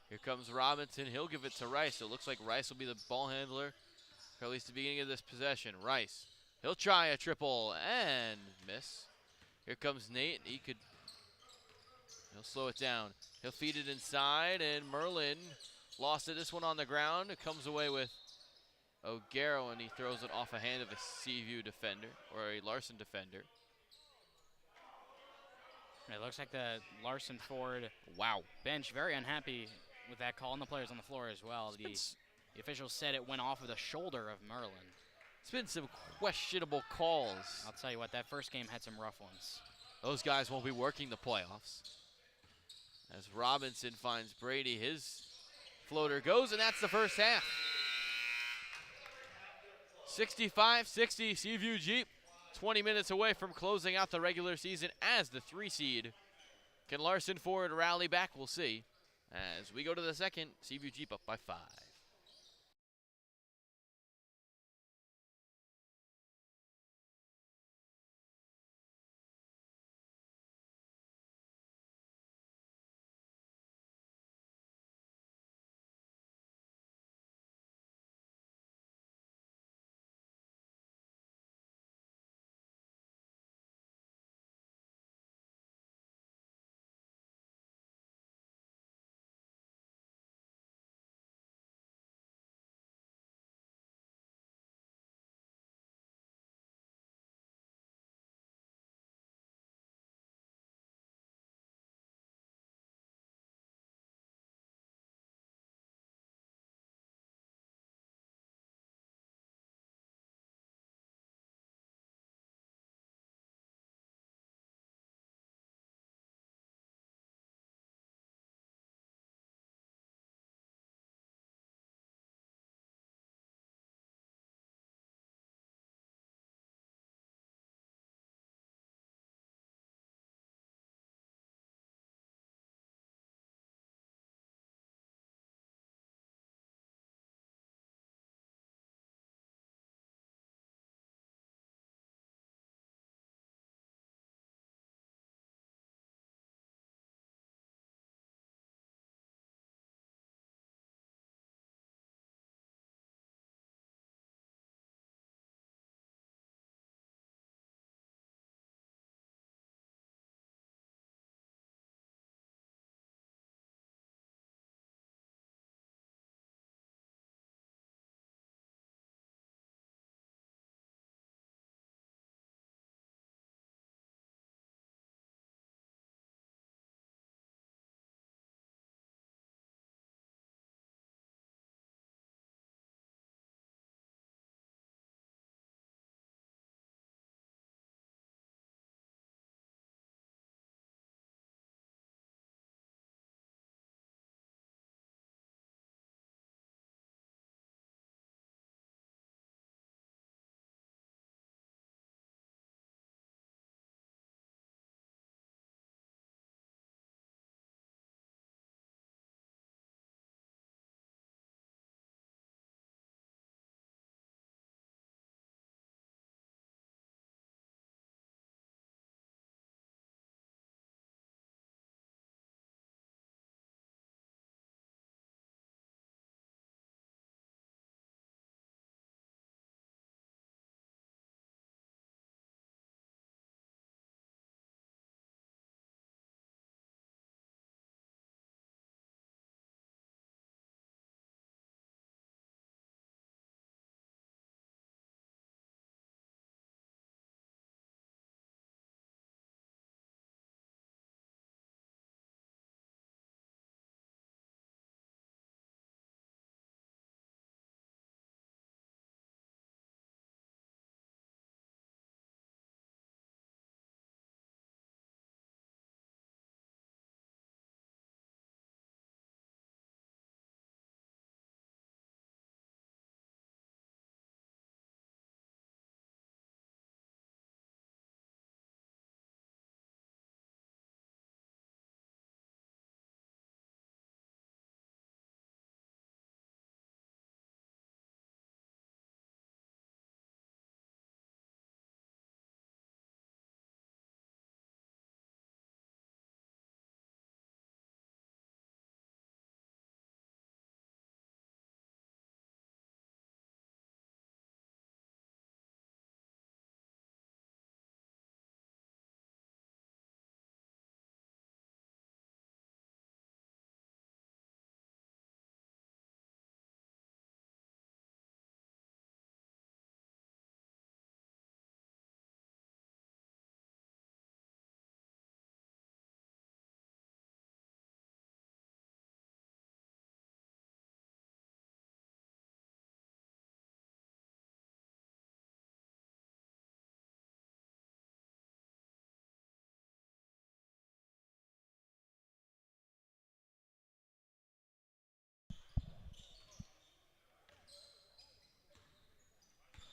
A: Here comes Robinson. He'll give it to Rice. It looks like Rice will be the ball handler, or at least the beginning of this possession. Rice, he'll try a triple and miss. Here comes Nate. He'll slow it down. He'll feed it inside, and Merlin lost it. This one on the ground. It comes away with O'Garo, and he throws it off a hand of a Seaview defender, or a Larson defender.
B: It looks like the Larson Ford
A: Wow.
B: bench very unhappy with that call, and the players on the floor as well. The officials said it went off of the shoulder of Merlin.
A: It's been some questionable calls.
B: I'll tell you what, that first game had some rough ones.
A: Those guys won't be working the playoffs. As Robinson finds Brady, his floater goes, and that's the first half. 65-60 Seaview Jeep, 20 minutes away from closing out the regular season as the 3 seed. Can Larson Ford rally back? We'll see. As we go to the second, Seaview Jeep up by 5.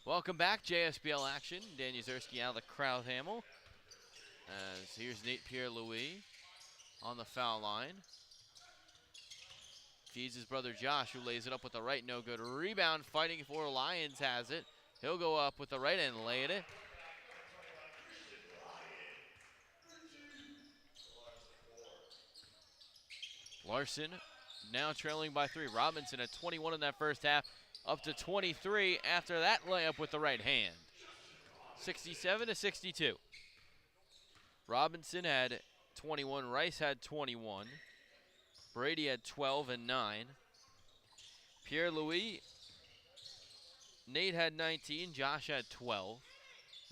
A: Welcome back, JSBL action. Dan Yuzerski out of the crowd handle. As here's Nate Pierre-Louis on the foul line. Feeds his brother Josh, who lays it up with the right, no good. Rebound, fighting for Lyons has it. He'll go up with the right and lay it. Larson now trailing by 3. Robinson at 21 in that first half, up to 23 after that layup with the right hand. 67 to 62. Robinson had 21, Rice had 21. Brady had 12 and 9. Pierre-Louis, Nate had 19, Josh had 12.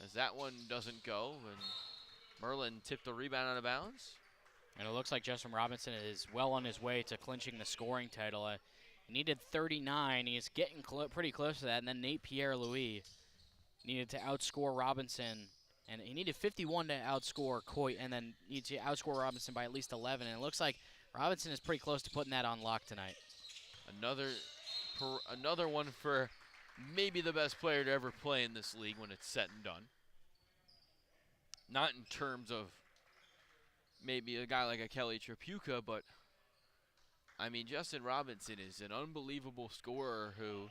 A: As that one doesn't go, and Merlin tipped the rebound out of bounds.
B: And it looks like Justin Robinson is well on his way to clinching the scoring title. He needed 39. He's getting pretty close to that. And then Nate Pierre-Louis needed to outscore Robinson. And he needed 51 to outscore Coit, and then needs to outscore Robinson by at least 11. And it looks like Robinson is pretty close to putting that on lock tonight.
A: Another one for maybe the best player to ever play in this league when it's said and done. Not in terms of maybe a guy like a Kelly Tripucka, but I mean, Justin Robinson is an unbelievable scorer who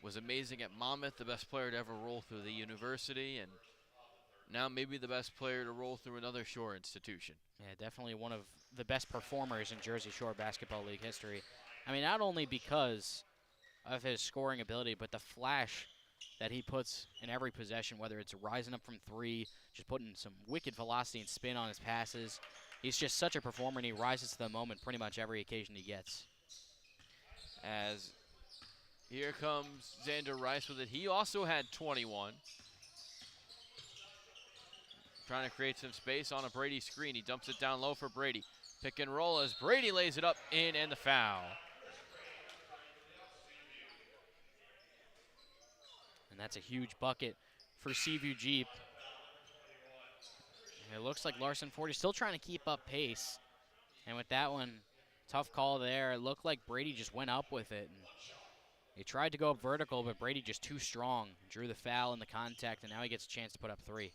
A: was amazing at Monmouth, the best player to ever roll through the university, and now maybe the best player to roll through another Shore institution.
B: Yeah, definitely one of the best performers in Jersey Shore Basketball League history. I mean, not only because of his scoring ability, but the flash that he puts in every possession, whether it's rising up from 3, just putting some wicked velocity and spin on his passes. He's just such a performer, and he rises to the moment pretty much every occasion he gets.
A: As here comes Xander Rice with it. He also had 21. Trying to create some space on a Brady screen. He dumps it down low for Brady. Pick and roll as Brady lays it up in, and the foul.
B: And that's a huge bucket for Seaview Jeep. And it looks like Larson Ford is still trying to keep up pace. And with that one, tough call there. It looked like Brady just went up with it. And he tried to go up vertical, but Brady just too strong. Drew the foul and the contact, and now he gets a chance to put up 3.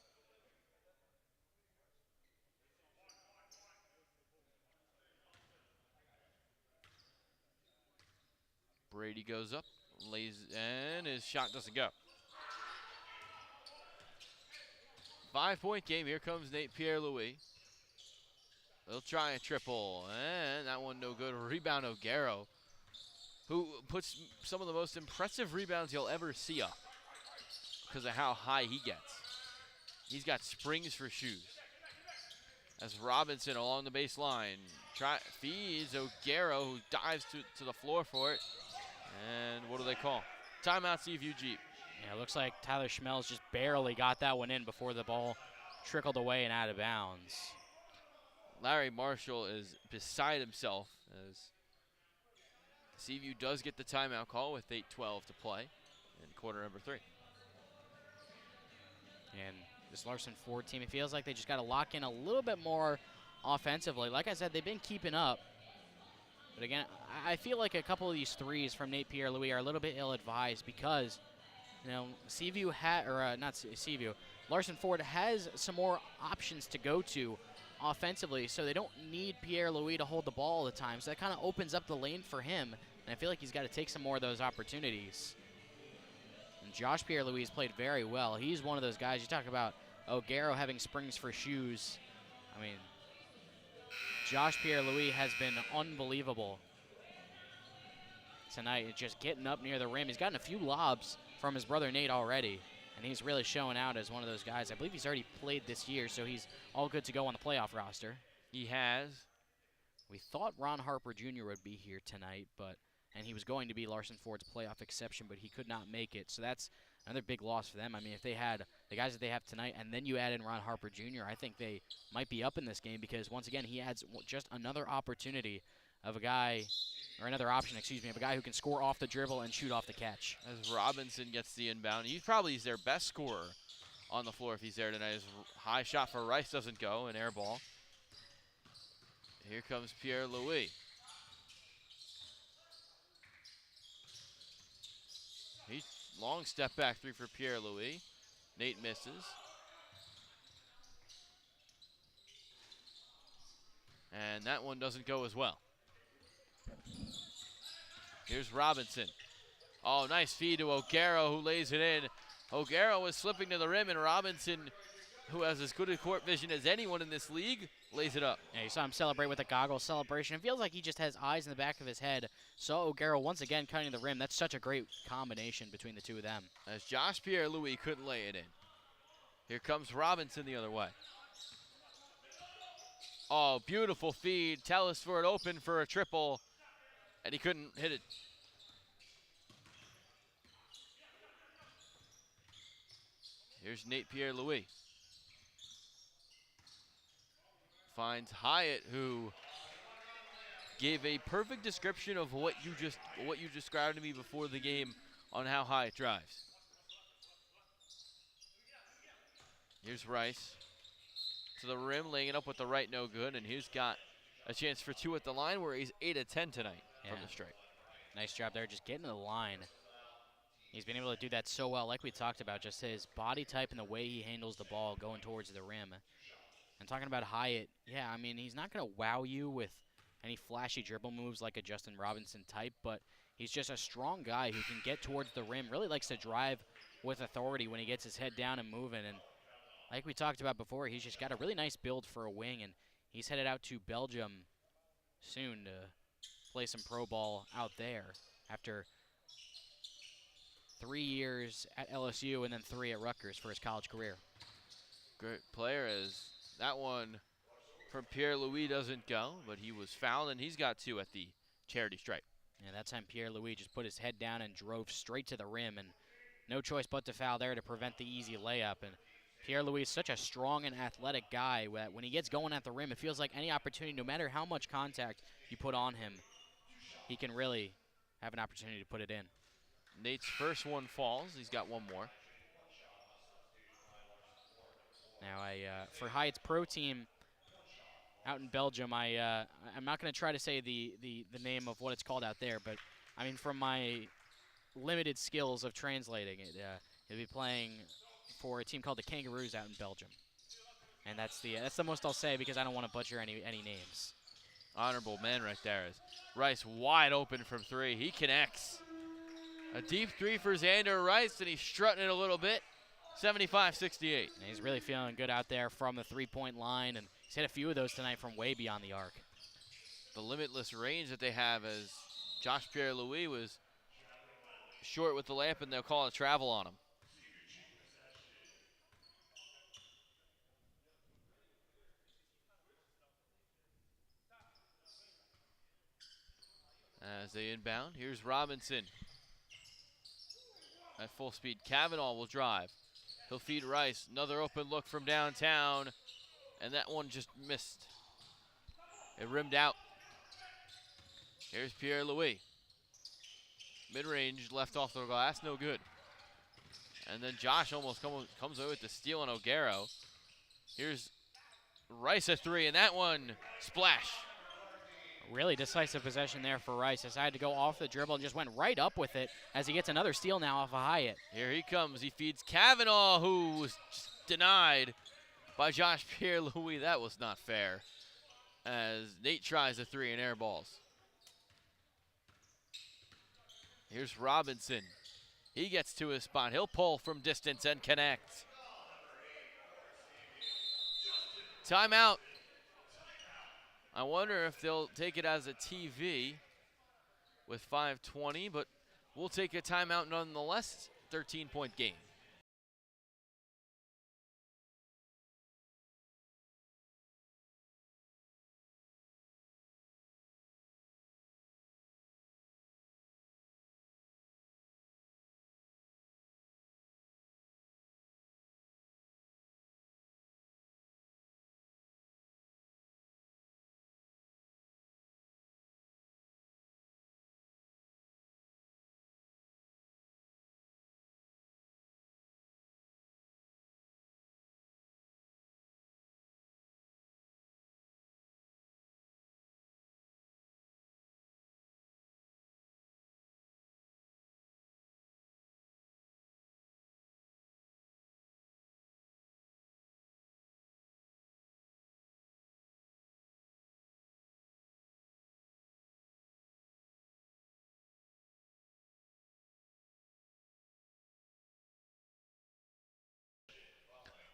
A: Brady goes up, lays, and his shot doesn't go. 5-point game. Here comes Nate Pierre-Louis. They'll try a triple, and that one no good. Rebound O'Garo, who puts some of the most impressive rebounds you'll ever see up because of how high he gets. He's got springs for shoes. As Robinson along the baseline feeds O'Garo, who dives to the floor for it. And what do they call? Timeout, Seaview Jeep.
B: Yeah, it looks like Tyler Schmelz just barely got that one in before the ball trickled away and out of bounds.
A: Larry Marshall is beside himself as Seaview does get the timeout call with 8:12 to play in quarter number 3.
B: And this Larson Ford team, it feels like they just got to lock in a little bit more offensively. Like I said, they've been keeping up. But again, I feel like a couple of these threes from Nate Pierre-Louis are a little bit ill-advised because, you know, Larson Ford has some more options to go to offensively, so they don't need Pierre-Louis to hold the ball all the time. So that kind of opens up the lane for him, and I feel like he's got to take some more of those opportunities. And Josh Pierre-Louis has played very well. He's one of those guys, you talk about O'Garo having springs for shoes. I mean, Josh Pierre-Louis has been unbelievable tonight, just getting up near the rim. He's gotten a few lobs from his brother Nate already, and he's really showing out as one of those guys. I believe he's already played this year, so he's all good to go on the playoff roster.
A: He has.
B: We thought Ron Harper Jr. would be here tonight, and he was going to be Larson Ford's playoff exception, but he could not make it. So that's another big loss for them. I mean, if they had the guys that they have tonight and then you add in Ron Harper Jr., I think they might be up in this game because, once again, he adds just another opportunity of a guy, or another option, of a guy who can score off the dribble and shoot off the catch.
A: As Robinson gets the inbound, he's probably their best scorer on the floor if he's there tonight. His high shot for Rice doesn't go, an air ball. Here comes Pierre-Louis. Long step back three for Pierre-Louis. Nate misses. And that one doesn't go as well. Here's Robinson. Oh, nice feed to O'Gara, who lays it in. O'Gara was slipping to the rim, and Robinson, who has as good a court vision as anyone in this league, lays it up.
B: Yeah, you saw him celebrate with a goggles celebration. It feels like he just has eyes in the back of his head. So O'Gara once again cutting the rim. That's such a great combination between the two of them.
A: As Josh Pierre-Louis couldn't lay it in. Here comes Robinson the other way. Oh, beautiful feed. Telesford open for a triple, and he couldn't hit it. Here's Nate Pierre-Louis. Finds Hyatt, who gave a perfect description of what you described to me before the game on how Hyatt drives. Here's Rice to the rim, laying it up with the right, no good, and he's got a chance for two at the line where he's 8 of 10 tonight from the strike.
B: Nice job there, just getting to the line. He's been able to do that so well, like we talked about, just his body type and the way he handles the ball going towards the rim. And talking about Hyatt, yeah, I mean, he's not going to wow you with any flashy dribble moves like a Justin Robinson type, but he's just a strong guy who can get towards the rim, really likes to drive with authority when he gets his head down and moving. And like we talked about before, he's just got a really nice build for a wing, and he's headed out to Belgium soon to play some pro ball out there after 3 years at LSU and then 3 at Rutgers for his college career.
A: Great player, as that one from Pierre-Louis doesn't go, but he was fouled, and he's got 2 at the charity stripe.
B: Yeah, that time Pierre-Louis just put his head down and drove straight to the rim, and no choice but to foul there to prevent the easy layup. And Pierre-Louis is such a strong and athletic guy that when he gets going at the rim, it feels like any opportunity, no matter how much contact you put on him, he can really have an opportunity to put it in.
A: Nate's first one falls. He's got one more.
B: Now, for Hyatt's pro team out in Belgium, I'm not going to try to say the name of what it's called out there, but I mean, from my limited skills of translating it, he'll be playing for a team called the Kangaroos out in Belgium, and that's the most I'll say because I don't want to butcher any names.
A: Honorable man right there. Is Rice wide open from 3. He connects. A deep 3 for Xander Rice, and he's strutting it a little bit. 75-68.
B: And he's really feeling good out there from the three-point line, and he's hit a few of those tonight from way beyond the arc.
A: The limitless range that they have, as Josh Pierre-Louis was short with the layup, and they'll call a travel on him. As they inbound, here's Robinson. At full speed, Cavanaugh will drive. He'll feed Rice. Another open look from downtown, and that one just missed. It rimmed out. Here's Pierre-Louis. Mid-range, left off the glass, no good. And then Josh almost comes away with the steal on O'Gara. Here's Rice at 3, and that one, splash.
B: Really decisive possession there for Rice. Decided to go off the dribble and just went right up with it as he gets another steal now off of Hyatt.
A: Here he comes. He feeds Cavanaugh, who was denied by Josh Pierre-Louis. That was not fair, as Nate tries a 3 and air balls. Here's Robinson. He gets to his spot. He'll pull from distance and connect. Timeout. I wonder if they'll take it as a TV with 5:20, but we'll take a timeout nonetheless. 13-point game.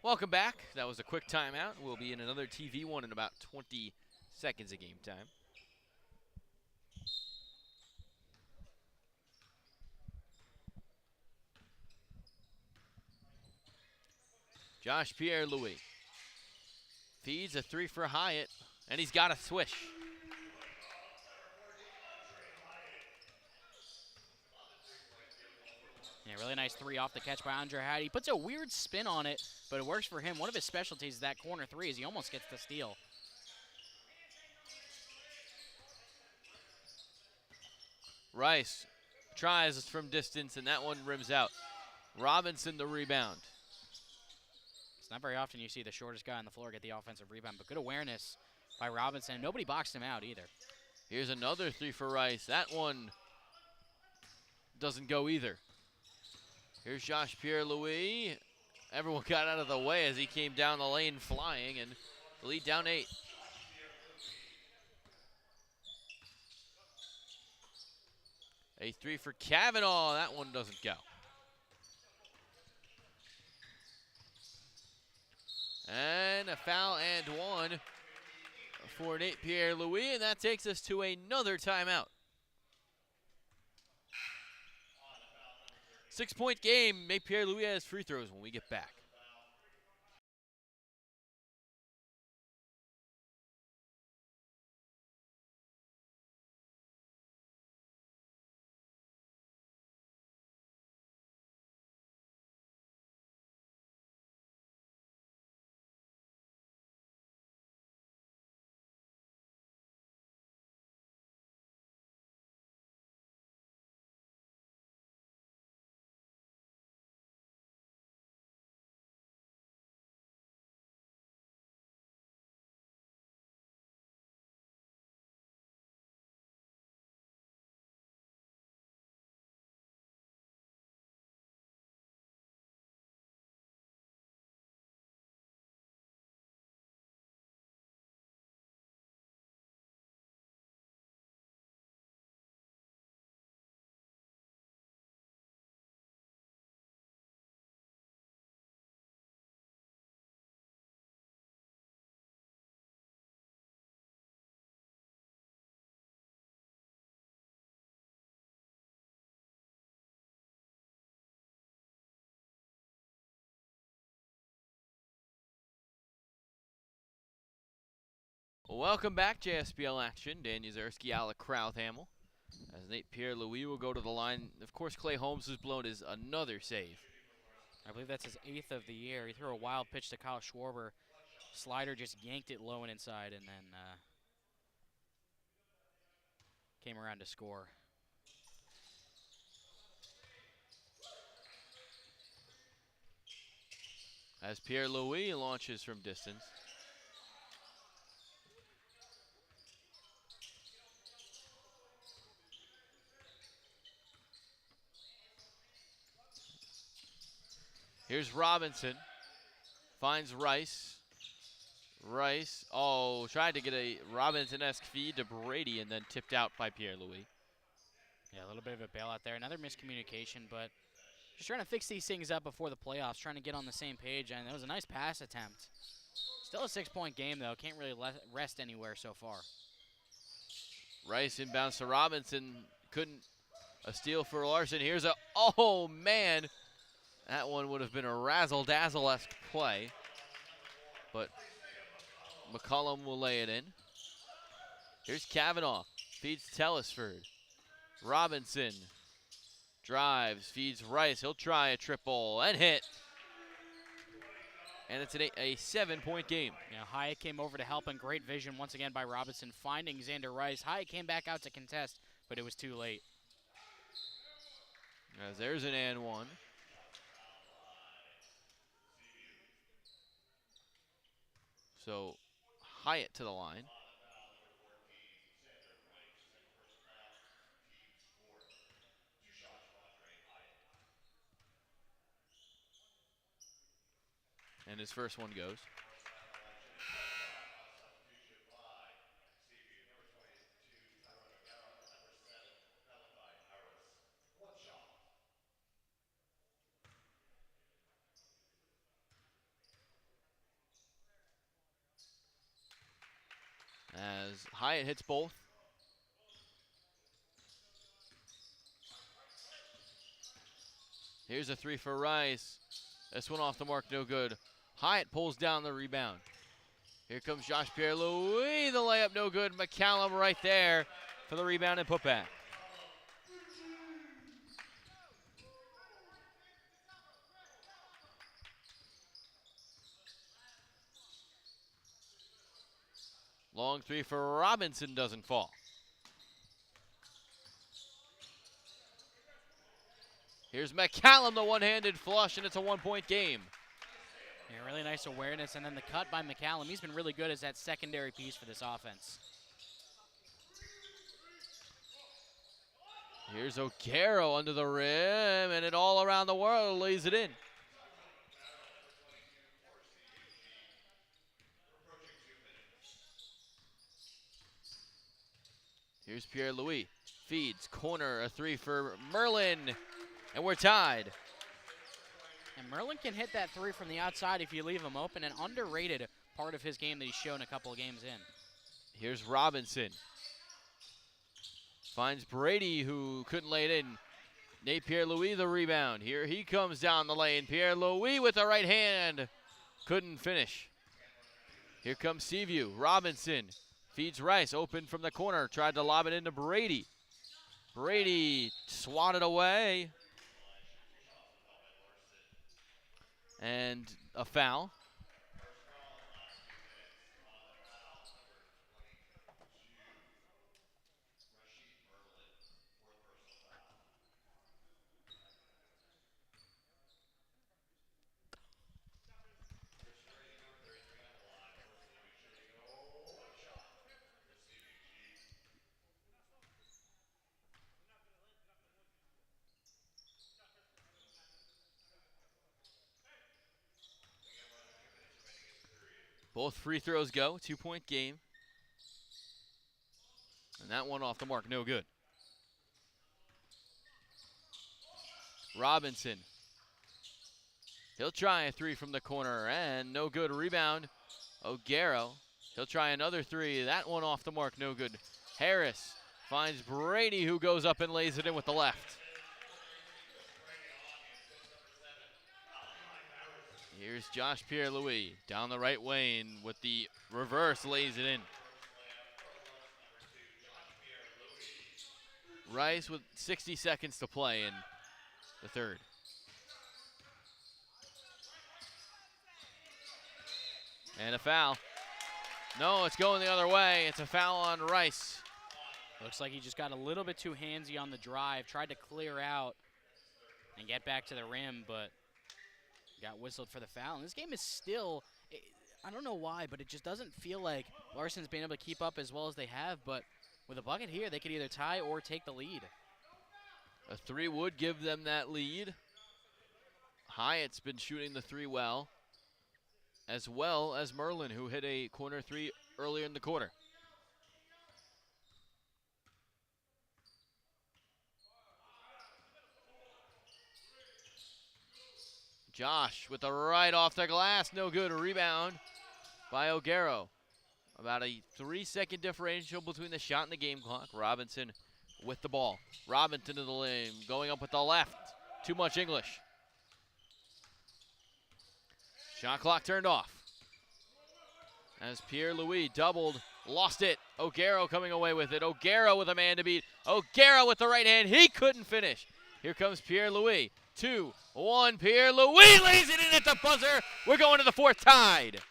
A: Welcome back. That was a quick timeout. We'll be in another TV one in about 20 seconds of game time. Josh Pierre-Louis feeds a 3 for Hyatt, and he's got a swish.
B: Yeah, really nice 3 off the catch by Andre Hyatt. He puts a weird spin on it, but it works for him. One of his specialties is that corner 3 as he almost gets the steal.
A: Rice tries from distance, and that one rims out. Robinson the rebound.
B: It's not very often you see the shortest guy on the floor get the offensive rebound, but good awareness by Robinson. Nobody boxed him out either.
A: Here's another 3 for Rice. That one doesn't go either. Here's Josh Pierre-Louis. Everyone got out of the way as he came down the lane flying, and the lead down 8. A 3 for Kavanaugh. That one doesn't go. And a foul and 1 for Nate Pierre-Louis, and that takes us to another timeout. 6-point game. Nate Pierre-Louis has free throws when we get back. Welcome back, JSBL action. Dan Yuzerski, Alec Krauthamel. As Nate Pierre-Louis will go to the line. Of course, Clay Holmes has blown his another save.
B: I believe that's his 8th of the year. He threw a wild pitch to Kyle Schwarber. Slider just yanked it low and inside, and then came around to score.
A: As Pierre-Louis launches from distance. Here's Robinson. Finds Rice. Rice, tried to get a Robinson-esque feed to Brady and then tipped out by Pierre-Louis.
B: Yeah, a little bit of a bailout there. Another miscommunication, but just trying to fix these things up before the playoffs, trying to get on the same page, and it was a nice pass attempt. Still a 6-point game, though. Can't really rest anywhere so far.
A: Rice inbounds to Robinson. Couldn't. A steal for Larson. Here's man. That one would have been a razzle-dazzle-esque play. But McCollum will lay it in. Here's Kavanaugh. Feeds Telesford. Robinson drives, feeds Rice. He'll try a triple and hit. And it's a 7-point game.
B: Yeah, Hyatt came over to help, and great vision once again by Robinson finding Xander Rice. Hyatt came back out to contest, but it was too late.
A: As there's an and 1. So Hyatt to the line. And his first one goes. as Hyatt hits both. Here's a three for Rice. This one off the mark, no good. Hyatt pulls down the rebound. Here comes Josh Pierre-Louis, the layup no good. McCallum right there for the rebound and putback. Long three for Robinson doesn't fall. Here's McCallum, the one-handed flush, and it's a one-point game.
B: Yeah, really nice awareness, and then the cut by McCallum. He's been really good as that secondary piece for this offense.
A: Here's O'Garo under the rim, and it all around the world lays it in. Here's Pierre-Louis, feeds, corner, a three for Merlin, and we're tied.
B: And Merlin can hit that three from the outside if you leave him open, an underrated part of his game that he's shown a couple of games in.
A: Here's Robinson. Finds Brady, who couldn't lay it in. Nate Pierre-Louis the rebound. Here he comes down the lane. Pierre-Louis with the right hand. Couldn't finish. Here comes Seaview. Robinson feeds Rice, open from the corner. Tried to lob it into Brady. Brady swatted away. And a foul. Both free throws go, 2-point game. And that one off the mark, no good. Robinson. He'll try a three from the corner, and no good. Rebound, O'Garo. He'll try another three. That one off the mark, no good. Harris finds Brady, who goes up and lays it in with the left. Here's Josh Pierre-Louis down the right lane with the reverse, lays it in. Rice with 60 seconds to play in the third. And a foul. No, it's going the other way. It's a foul on Rice.
B: Looks like he just got a little bit too handsy on the drive, tried to clear out and get back to the rim, but got whistled for the foul. And this game is still, I don't know why, but it just doesn't feel like Larson's been able to keep up as well as they have, but with a bucket here, they could either tie or take the lead.
A: A three would give them that lead. Hyatt's been shooting the three well as Merlin, who hit a corner three earlier in the quarter. Josh with the right off the glass, no good. Rebound by O'Garo. About a 3-second differential between the shot and the game clock. Robinson with the ball. Robinson to the lane, going up with the left. Too much English. Shot clock turned off. As Pierre-Louis doubled, lost it. O'Garo coming away with it. O'Garo with a man to beat. O'Garo with the right hand, he couldn't finish. Here comes Pierre-Louis. 2-1, Pierre-Louis lays it in at the buzzer. We're going to the fourth, tied.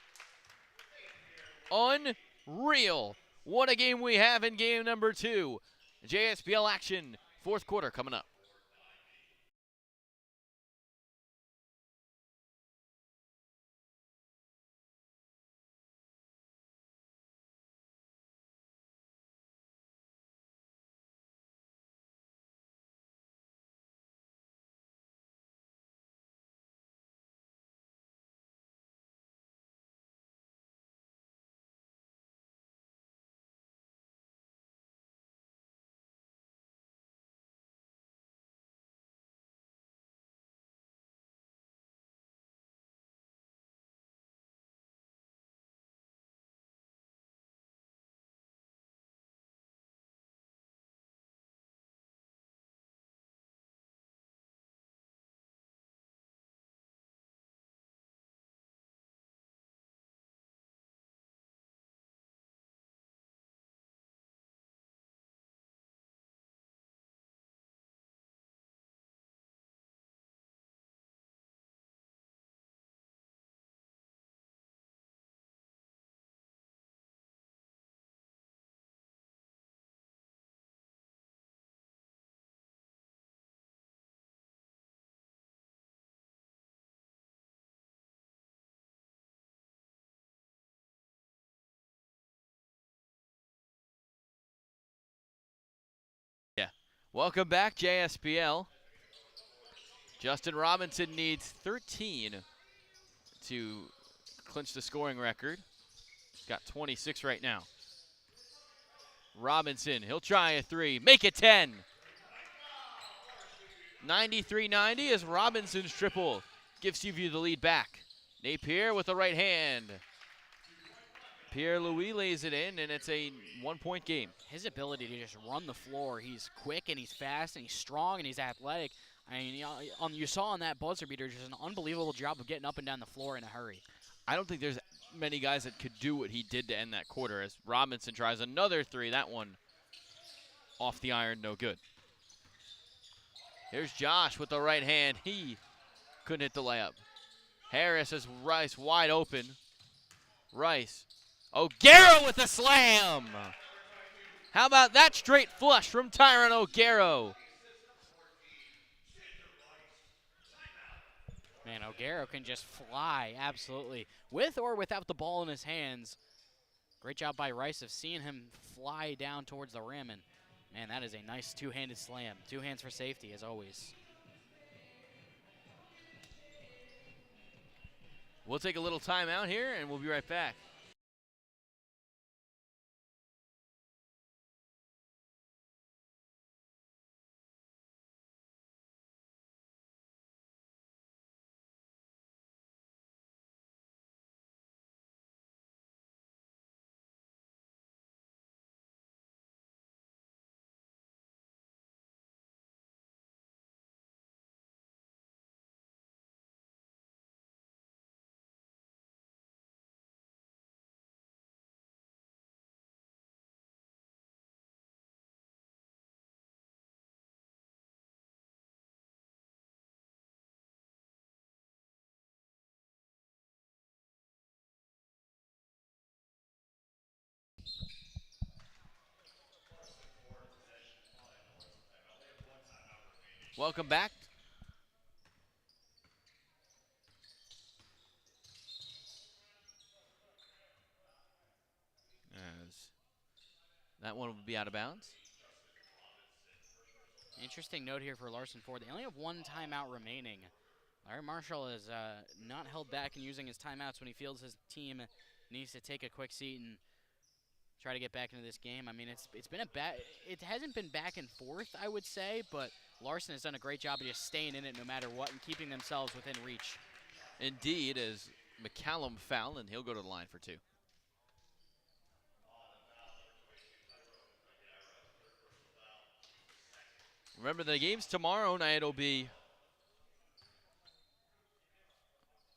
A: Unreal. What a game we have in game number 2. JSPL action, fourth quarter coming up. Welcome back, JSPL. Justin Robinson needs 13 to clinch the scoring record. He's got 26 right now. Robinson, he'll try a three, make it 10. 93-90 as Robinson's triple gives Seaview the lead back. Napier with the right hand. Pierre-Louis lays it in, and it's a 1-point game.
B: His ability to just run the floor, he's quick and he's fast and he's strong and he's athletic. I mean, you saw on that buzzer beater just an unbelievable job of getting up and down the floor in a hurry.
A: I don't think there's many guys that could do what he did to end that quarter as Robinson tries another three. That one off the iron, no good. Here's Josh with the right hand. He couldn't hit the layup. Harris has Rice wide open. Rice. O'Gara with a slam. How about that straight flush from Tyron O'Gara?
B: Man, O'Gara can just fly, absolutely. With or without the ball in his hands. Great job by Rice of seeing him fly down towards the rim. And, man, that is a nice two-handed slam. 2 hands for safety, as always.
A: We'll take a little timeout here, and we'll be right back. Welcome back. As that one will be out of bounds.
B: Interesting note here for Larson Ford. They only have 1 timeout remaining. Larry Marshall is not held back in using his timeouts when he feels his team needs to take a quick seat and try to get back into this game. I mean, it's been it hasn't been back and forth, I would say, but Larson has done a great job of just staying in it no matter what and keeping themselves within reach.
A: Indeed, as McCallum foul, and he'll go to the line for 2. Remember, the games tomorrow night will be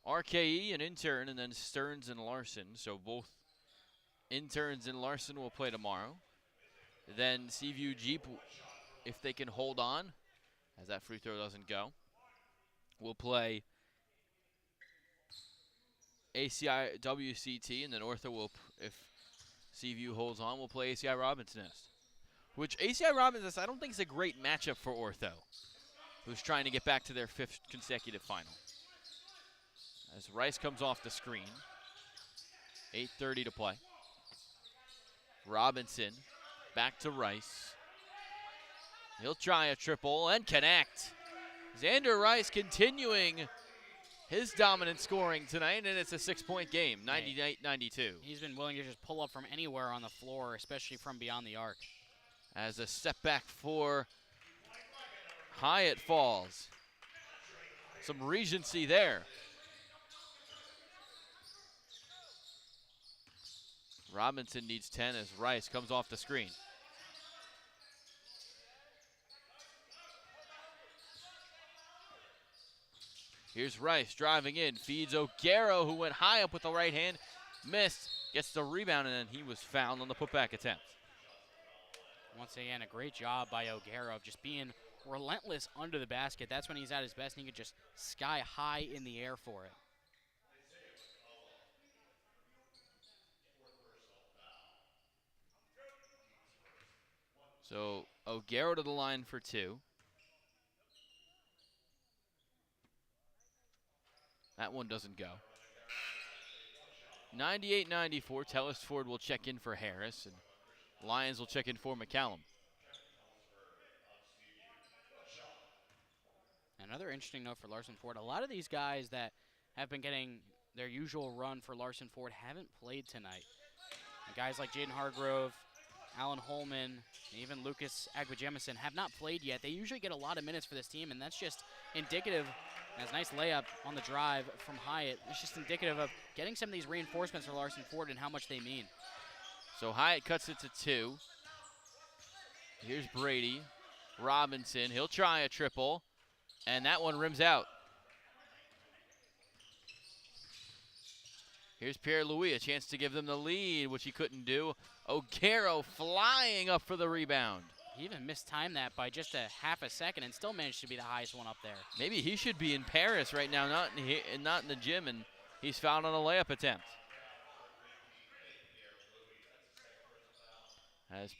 A: RKE and Intern, and then Stearns and Larson. So both Interns and Larson will play tomorrow. Then Seaview Jeep, if they can hold on, as that free throw doesn't go, will play ACI WCT, and then Ortho will, if Seaview holds on, will play ACI Robbins Nest. Which ACI Robbins Nest, I don't think is a great matchup for Ortho, who's trying to get back to their 5th consecutive final. As Rice comes off the screen, 8:30 to play. Robinson back to Rice. He'll try a triple and connect. Xander Rice continuing his dominant scoring tonight, and it's a 6-point game, 98-92.
B: He's been willing to just pull up from anywhere on the floor, especially from beyond the arc.
A: As a step back for Hyatt falls. Some regency there. Robinson needs 10 as Rice comes off the screen. Here's Rice driving in, feeds O'Gara, who went high up with the right hand, missed, gets the rebound, and then he was fouled on the putback attempt.
B: Once again, a great job by O'Gara of just being relentless under the basket. That's when he's at his best, and he could just sky high in the air for it.
A: So O'Gara to the line for 2. That one doesn't go. 98-94, Tellis Ford will check in for Harris, and Lions will check in for McCallum.
B: Another interesting note for Larson Ford, a lot of these guys that have been getting their usual run for Larson Ford haven't played tonight. And guys like Jaden Hargrove, Alan Holman, and even Lucas Aguijemison have not played yet. They usually get a lot of minutes for this team, and that's just indicative. That's a nice layup on the drive from Hyatt. It's just indicative of getting some of these reinforcements for Larson Ford and how much they mean.
A: So Hyatt cuts it to 2. Here's Brady. Robinson, he'll try a triple, and that one rims out. Here's Pierre-Louis, a chance to give them the lead, which he couldn't do. O'Garo flying up for the rebound.
B: He even mistimed that by just a half a second and still managed to be the highest one up there.
A: Maybe he should be in Paris right now, not in the gym, and he's fouled on a layup attempt. As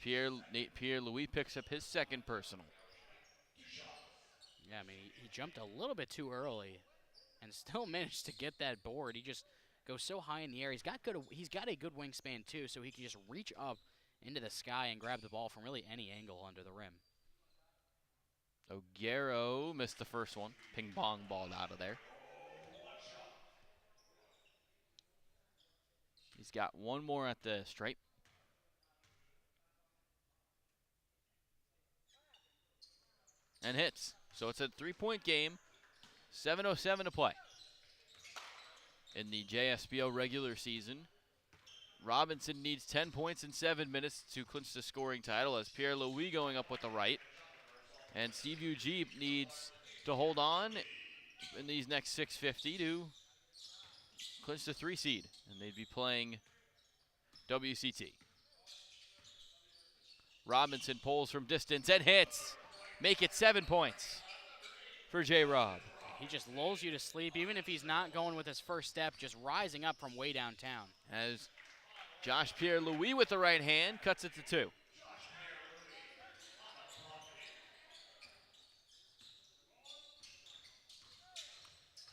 A: Nate Pierre-Louis picks up his second personal.
B: Yeah, I mean, he jumped a little bit too early and still managed to get that board. He just goes so high in the air. He's got a good wingspan too, so he can just reach up into the sky and grab the ball from really any angle under the rim.
A: O'Garo missed the first one. Ping pong balled out of there. He's got one more at the stripe. And hits. So it's a 3-point game. 7:07 to play in the JSBO regular season. Robinson needs 10 points in 7 minutes to clinch the scoring title as Pierre-Louis going up with the right. And Steve Ugee needs to hold on in these next 6:50 to clinch the 3 seed. And they'd be playing WCT. Robinson pulls from distance and hits. Make it 7 points for J-Rob.
B: He just lulls you to sleep, even if he's not going with his first step, just rising up from way downtown.
A: As Josh Pierre-Louis with the right hand cuts it to 2.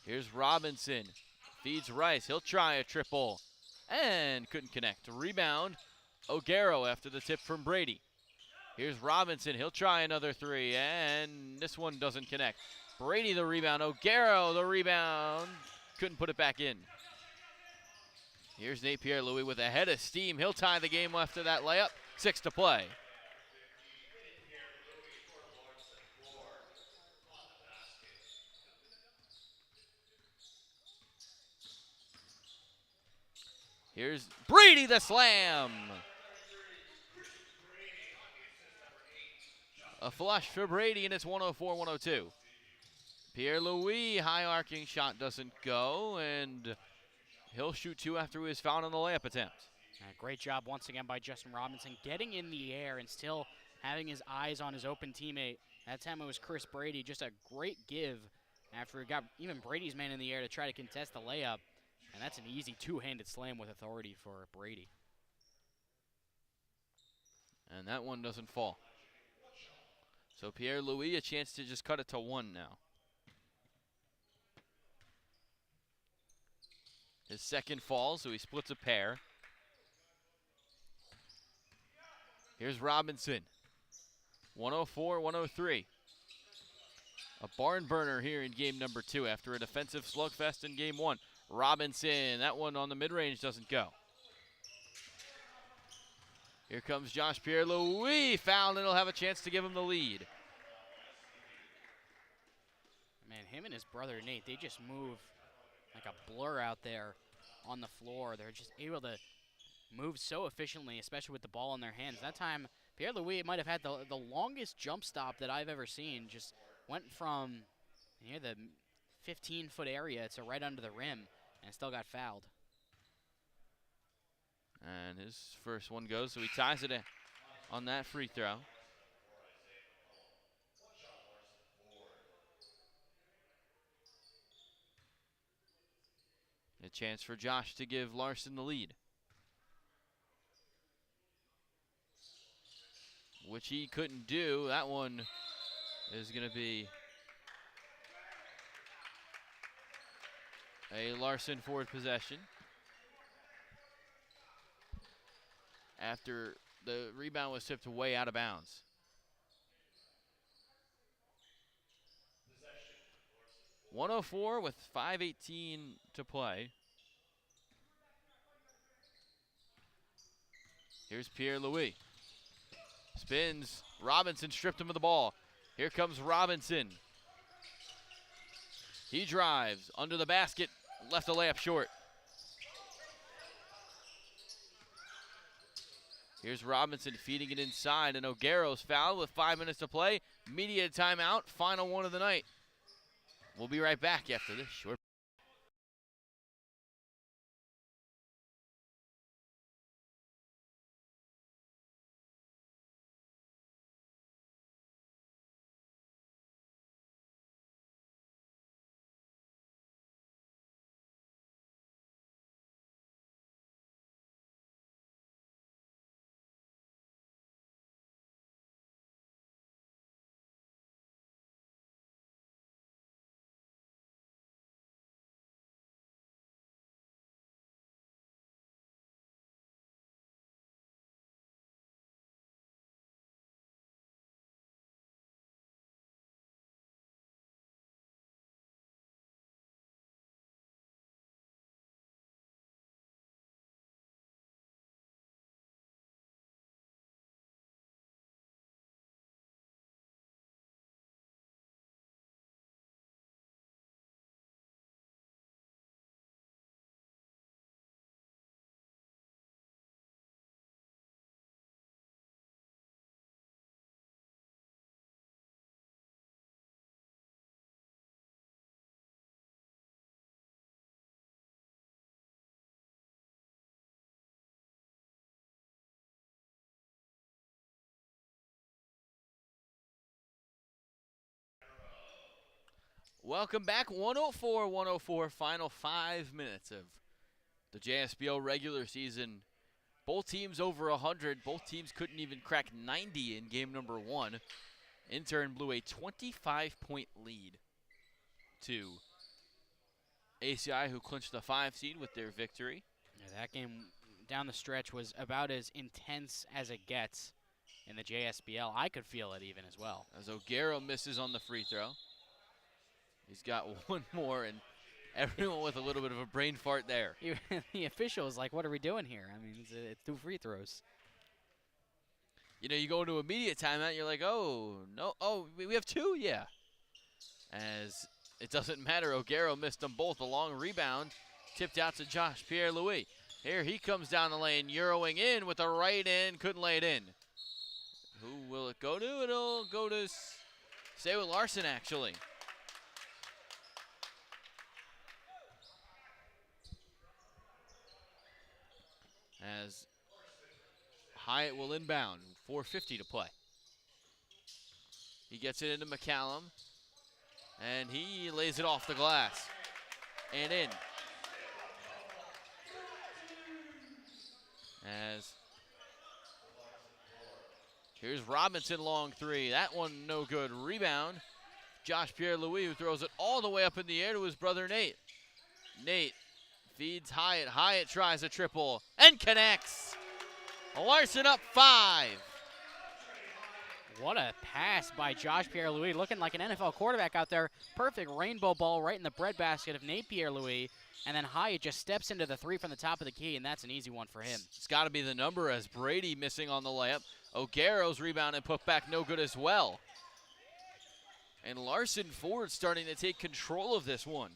A: Here's Robinson. Feeds Rice. He'll try a triple. And couldn't connect. Rebound, O'Garo after the tip from Brady. Here's Robinson. He'll try another 3. And this one doesn't connect. Brady the rebound. O'Garo the rebound. Couldn't put it back in. Here's Nate Pierre-Louis with a head of steam. He'll tie the game after that layup. 6 to play. Here's Brady the slam. A flush for Brady, and it's 104-102. Pierre-Louis, high arcing shot doesn't go, and he'll shoot 2 after he was fouled on the layup attempt.
B: Great job once again by Justin Robinson, getting in the air and still having his eyes on his open teammate. That time it was Chris Brady. Just a great give after he got even Brady's man in the air to try to contest the layup. And that's an easy two-handed slam with authority for Brady.
A: And that one doesn't fall. So Pierre-Louis, a chance to just cut it to 1 now. His second falls, so he splits a pair. Here's Robinson. 104-103. A barn burner here in game number 2 after a defensive slugfest in game 1. Robinson, that one on the mid-range doesn't go. Here comes Josh Pierre-Louis, fouled, and he'll have a chance to give him the lead.
B: Man, him and his brother Nate, they just move like a blur out there on the floor. They're just able to move so efficiently, especially with the ball in their hands. That time, Pierre-Louis might have had the longest jump stop that I've ever seen. Just went from near the 15-foot area to right under the rim and still got fouled.
A: And his first one goes, so he ties it on that free throw. A chance for Josh to give Larson the lead, which he couldn't do. That one is going to be a Larson Ford possession. After the rebound was tipped way out of bounds. 104 with 5:18 to play. Here's Pierre-Louis. Spins. Robinson stripped him of the ball. Here comes Robinson. He drives under the basket. Left the layup short. Here's Robinson feeding it inside, and O'Garo's fouled with 5 minutes to play. Media timeout, final one of the night. We'll be right back after this short. Welcome back, 104-104, final 5 minutes of the JSBL regular season. Both teams over 100. Both teams couldn't even crack 90 in game number 1. Intern blew a 25-point lead to ACI, who clinched the 5 seed with their victory.
B: Yeah, that game down the stretch was about as intense as it gets in the JSBL. I could feel it even as well.
A: As O'Garo misses on the free throw. He's got one more, and everyone with a little bit of a brain fart there.
B: The officials like, what are we doing here? I mean, it's 2 free throws.
A: You know, you go into immediate timeout, you're like, oh, no, oh, we have 2? Yeah. As it doesn't matter, O'Garo missed them both. A long rebound, tipped out to Josh Pierre-Louis. Here he comes down the lane, Euroing in with a right in, couldn't lay it in. Who will it go to? It'll go to, stay with Larson, actually. As Hyatt will inbound, 4:50 to play. He gets it into McCallum, and he lays it off the glass and in. As here's Robinson, long 3. That one no good. Rebound. Josh Pierre-Louis, who throws it all the way up in the air to his brother Nate. Nate feeds Hyatt. Hyatt tries a triple and connects. Larson up 5.
B: What a pass by Josh Pierre-Louis, looking like an NFL quarterback out there. Perfect rainbow ball right in the breadbasket of Nate Pierre-Louis. And then Hyatt just steps into the 3 from the top of the key, and that's an easy one for him.
A: It's got to be the number, as Brady missing on the layup. O'Garo's rebound and put back no good as well. And Larson Ford starting to take control of this one.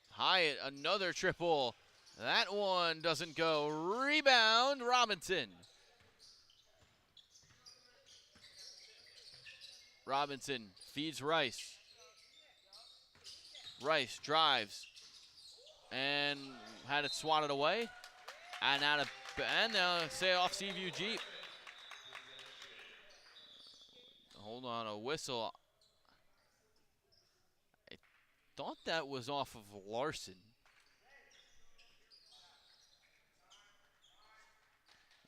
A: Hyatt, another triple. That one doesn't go. Rebound, Robinson. Robinson feeds Rice. Rice drives and had it swatted away. And out of say off Seaview Jeep. Hold on, a whistle. I thought that was off of Larson.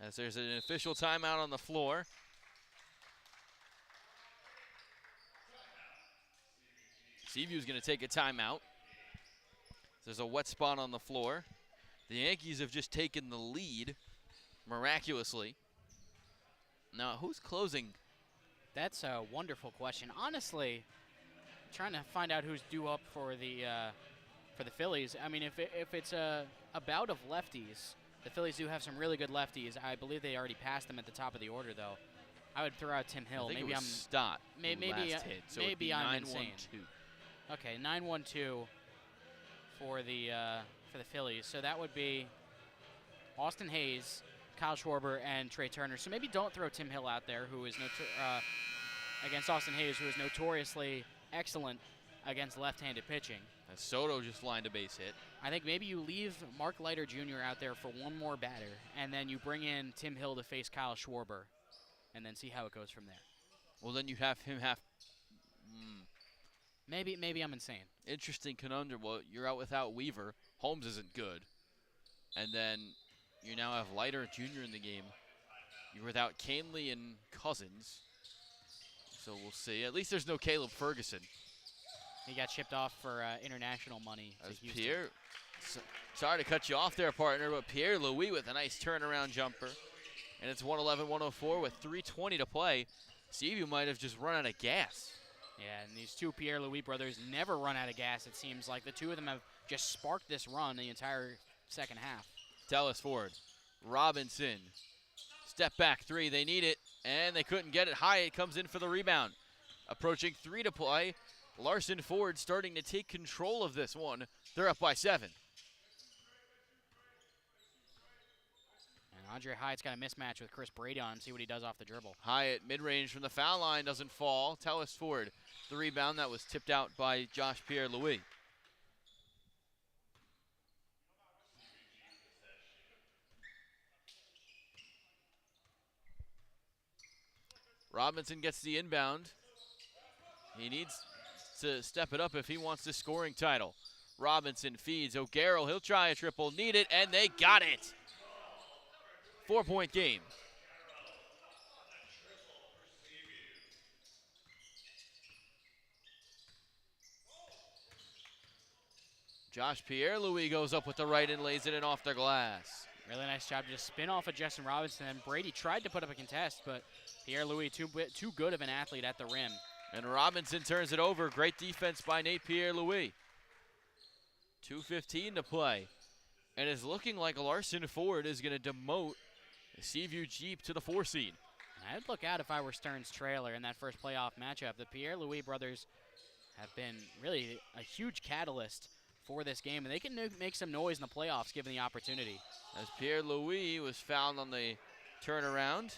A: As there's an official timeout on the floor. Seaview's going to take a timeout. There's a wet spot on the floor. The Yankees have just taken the lead miraculously. Now, who's closing
B: That's a wonderful question. Honestly, trying to find out who's due up for the Phillies. I mean, if it's a bout of lefties, the Phillies do have some really good lefties. I believe they already passed them at the top of the order, though. I would throw out Tim Hill.
A: I think
B: Maybe
A: it was Stott
B: maybe
A: last hit, so it'd be
B: maybe I'm
A: 9-1-2.
B: insane. Okay, 9-1-2 for the Phillies. So that would be Austin Hayes, Kyle Schwarber, and Trey Turner. So maybe don't throw Tim Hill out there, who is against Austin Hayes, who is notoriously excellent against left-handed pitching.
A: As Soto just lined a base hit.
B: I think maybe you leave Mark Leiter Jr. out there for one more batter, and then you bring in Tim Hill to face Kyle Schwarber, and then see how it goes from there.
A: Well, then you have him have.
B: Maybe I'm insane.
A: Interesting conundrum. Well, you're out without Weaver. Holmes isn't good. And then you now have Leiter Jr. in the game. You're without Canley and Cousins. So we'll see. At least there's no Caleb Ferguson.
B: He got shipped off for international money to
A: As
B: Houston.
A: Pierre, sorry to cut you off there, partner, but Pierre Louis with a nice turnaround jumper. And it's 111-104 with 3:20 to play. Seaview might have just run out of gas.
B: Yeah, and these two Pierre Louis brothers never run out of gas, it seems like. The two of them have just sparked this run the entire second half.
A: Tellis Ford, Robinson, step back three, they need it, and they couldn't get it. Hyatt comes in for the rebound. Approaching 3 to play. Larson Ford starting to take control of this one. They're up by 7.
B: And Andre Hyatt's got a mismatch with Chris Brady on him. See what he does off the dribble.
A: Hyatt mid-range from the foul line doesn't fall. Tellis Ford, the rebound that was tipped out by Josh Pierre Louis. Robinson gets the inbound. He needs to step it up if he wants the scoring title. Robinson feeds O'Garrel. He'll try a triple. Need it, and they got it. 4-point game. Josh Pierre Louis goes up with the right and lays it in off the glass.
B: Really nice job to just spin off of Justin Robinson. And Brady tried to put up a contest, but Pierre Louis too good of an athlete at the rim.
A: And Robinson turns it over. Great defense by Nate Pierre Louis. 2:15 to play. And it's looking like Larson Ford is going to demote the Seaview Jeep to the 4 seed.
B: I'd look out if I were Stern's trailer in that first playoff matchup. The Pierre Louis brothers have been really a huge catalyst for this game, and they can make some noise in the playoffs given the opportunity.
A: As Pierre Louis was fouled on the turnaround.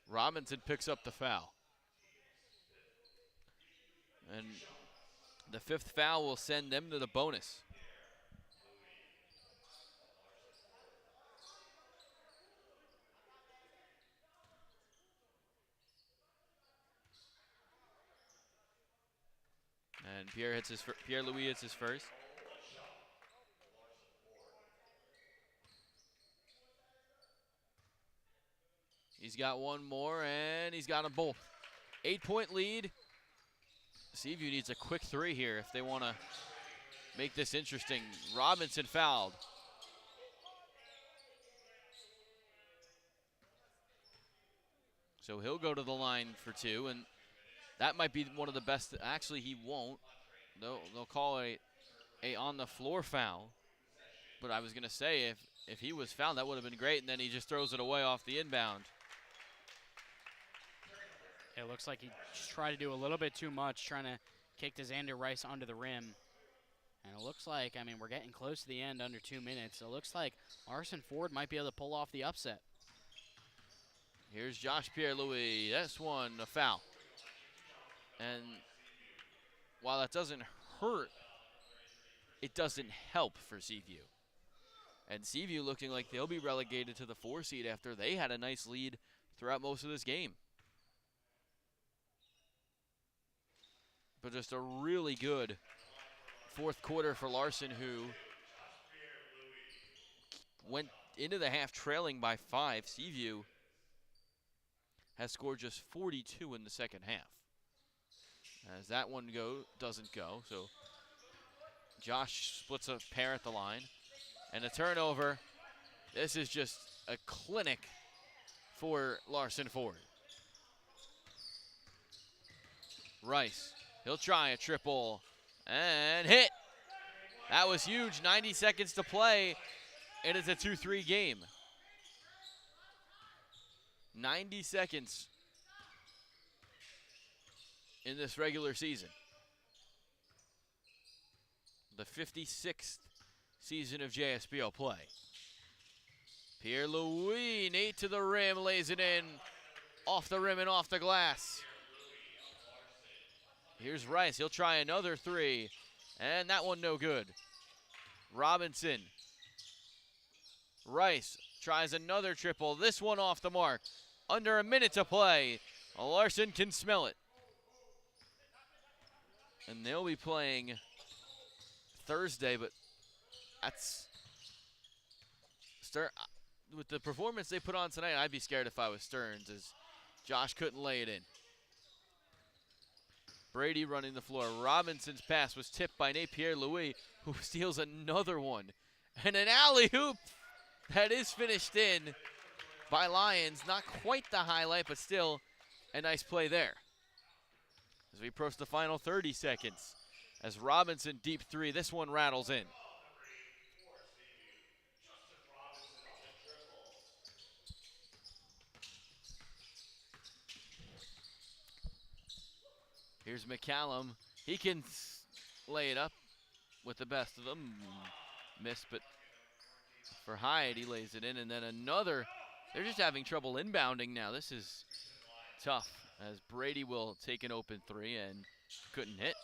A: Robinson picks up the foul. And the 5th foul will send them to the bonus. And Pierre Louis hits his first. He's got one more, and he's got them both. 8-point lead. Seaview needs a quick 3 here if they want to make this interesting. Robinson fouled. So he'll go to the line for 2, and that might be one of the best. Actually, he won't. They'll call a on-the-floor foul. But I was going to say, if he was fouled, that would have been great, and then he just throws it away off the inbound.
B: It looks like he just tried to do a little bit too much, trying to kick to Xander Rice under the rim. And it looks like, I mean, we're getting close to the end, under 2 minutes. It looks like Larson Ford might be able to pull off the upset.
A: Here's Josh Pierre Louis. That's one, a foul. And while that doesn't hurt, it doesn't help for Seaview. And Seaview looking like they'll be relegated to the 4 seed after they had a nice lead throughout most of this game. But just a really good 4th quarter for Larson, who went into the half trailing by 5. Seaview has scored just 42 in the second half. As that one doesn't go, so Josh splits a pair at the line. And a turnover. This is just a clinic for Larson Ford. Rice, he'll try a triple and hit. That was huge, 90 seconds to play. It is a 2-3 game. 90 seconds in this regular season. The 56th season of JSBL play. Pierre-Louis, Nate to the rim, lays it in. Off the rim and off the glass. Here's Rice, he'll try another three. And that one no good. Robinson. Rice tries another triple. This one off the mark. Under a minute to play. Larson can smell it. And they'll be playing Thursday, but that's with the performance they put on tonight, I'd be scared if I was Stearns, as Josh couldn't lay it in. Brady running the floor. Robinson's pass was tipped by Nate Pierre-Louis, who steals another one. And an alley-oop that is finished in by Lions. Not quite the highlight, but still a nice play there. As we approach the final 30 seconds, as Robinson deep three, this one rattles in. Here's McCallum. He can lay it up with the best of them. Missed, but for Hyatt, he lays it in. And then another. They're just having trouble inbounding now. This is tough, as Brady will take an open three and couldn't hit.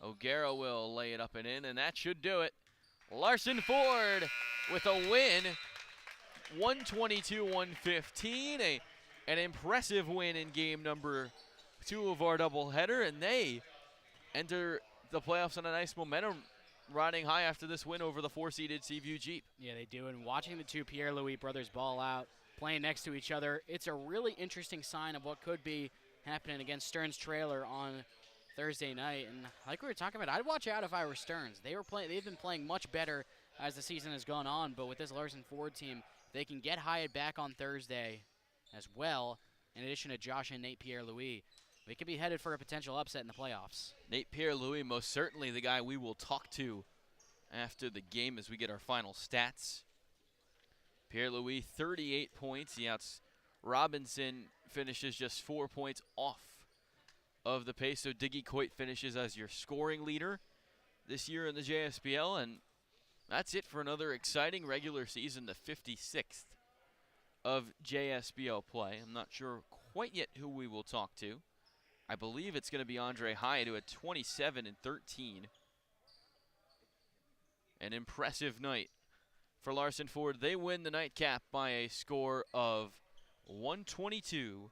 A: O'Gara will lay it up and in, and that should do it. Larson Ford with a win. 122-115. An impressive win in game number 2 of our doubleheader, and they enter the playoffs on a nice momentum, riding high after this win over the 4-seeded Seaview Jeep.
B: Yeah, they do, and watching the two Pierre-Louis brothers ball out, playing next to each other, it's a really interesting sign of what could be happening against Stearns Trailer on Thursday night. And like we were talking about, I'd watch out if I were Stearns. They've been playing much better as the season has gone on, but with this Larson Ford team, they can get Hyatt back on Thursday as well, in addition to Josh and Nate Pierre-Louis. We could be headed for a potential upset in the playoffs.
A: Nate Pierre-Louis, most certainly the guy we will talk to after the game as we get our final stats. Pierre-Louis, 38 points. Robinson finishes just 4 points off of the pace. So Diggy Coit finishes as your scoring leader this year in the JSBL. And that's it for another exciting regular season, the 56th of JSBL play. I'm not sure quite yet who we will talk to. I believe it's going to be Andre Hyatt, who had 27 and 13. An impressive night for Larson Ford. They win the nightcap by a score of 122-115.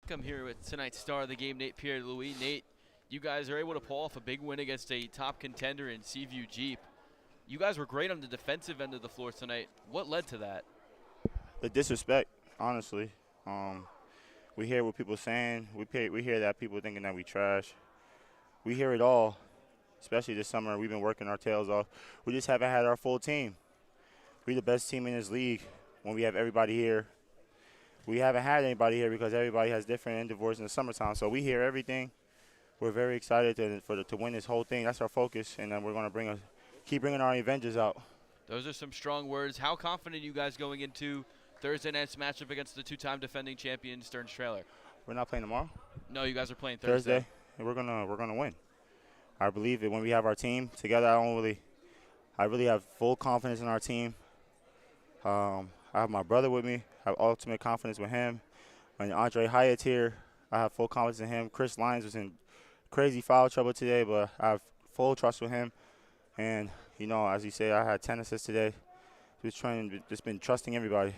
A: Come here with tonight's star of the game, Nate Pierre-Louis. Nate, you guys are able to pull off a big win against a top contender in Seaview Jeep. You guys were great on the defensive end of the floor tonight. What led to that?
C: The disrespect, honestly. We hear what people are saying. We hear that people thinking that we trash. We hear it all, especially this summer. We've been working our tails off. We just haven't had our full team. We're the best team in this league when we have everybody here. We haven't had anybody here because everybody has different intervals in the summertime. So we hear everything. we're very excited to win this whole thing. That's our focus, and then we're going to keep bringing our Avengers out.
A: Those are some strong words. How confident are you guys going into Thursday night's matchup against the two-time defending champion Stearns Trailer?
C: We're not playing tomorrow.
A: No, you guys are playing Thursday.
C: And we're gonna win. I believe that when we have our team together, I really have full confidence in our team. I have my brother with me. I have ultimate confidence with him. When Andre Hyatt's here, I have full confidence in him. Chris Lyons was in crazy foul trouble today, but I have full trust with him. And, as you say, I had 10 assists today. Just been trusting everybody.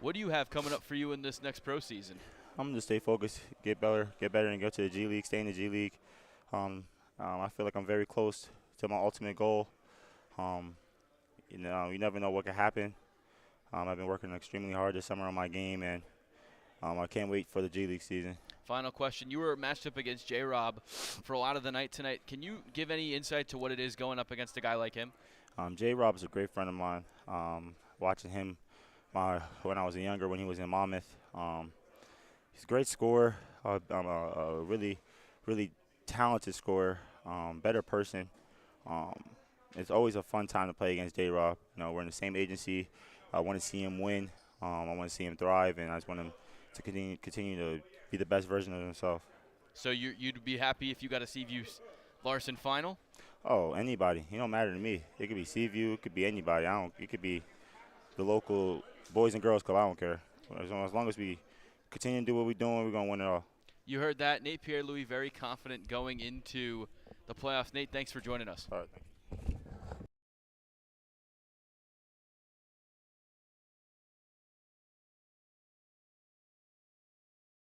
A: What do you have coming up for you in this next pro season?
C: I'm going to stay focused, get better, and go to the G League, stay in the G League. I feel like I'm very close to my ultimate goal. You never know what could happen. I've been working extremely hard this summer on my game, and I can't wait for the G League season.
A: Final question. You were matched up against J-Rob for a lot of the night tonight. Can you give any insight to what it is going up against a guy like him?
C: J-Rob is a great friend of mine. Watching him when I was younger, when he was in Monmouth. He's a great scorer. I'm a really, really talented scorer, better person. It's always a fun time to play against J-Rob. We're in the same agency. I want to see him win. I want to see him thrive, and I just want him to continue to be the best version of himself.
A: So you'd be happy if you got a Seaview Larson final?
C: Oh, anybody. It don't matter to me. It could be Seaview. It could be anybody. It could be the local Boys and Girls Club. I don't care. As long as we continue to do what we're doing, we're going to win it all.
A: You heard that. Nate Pierre-Louis very confident going into the playoffs. Nate, thanks for joining us.
C: All right, thank you.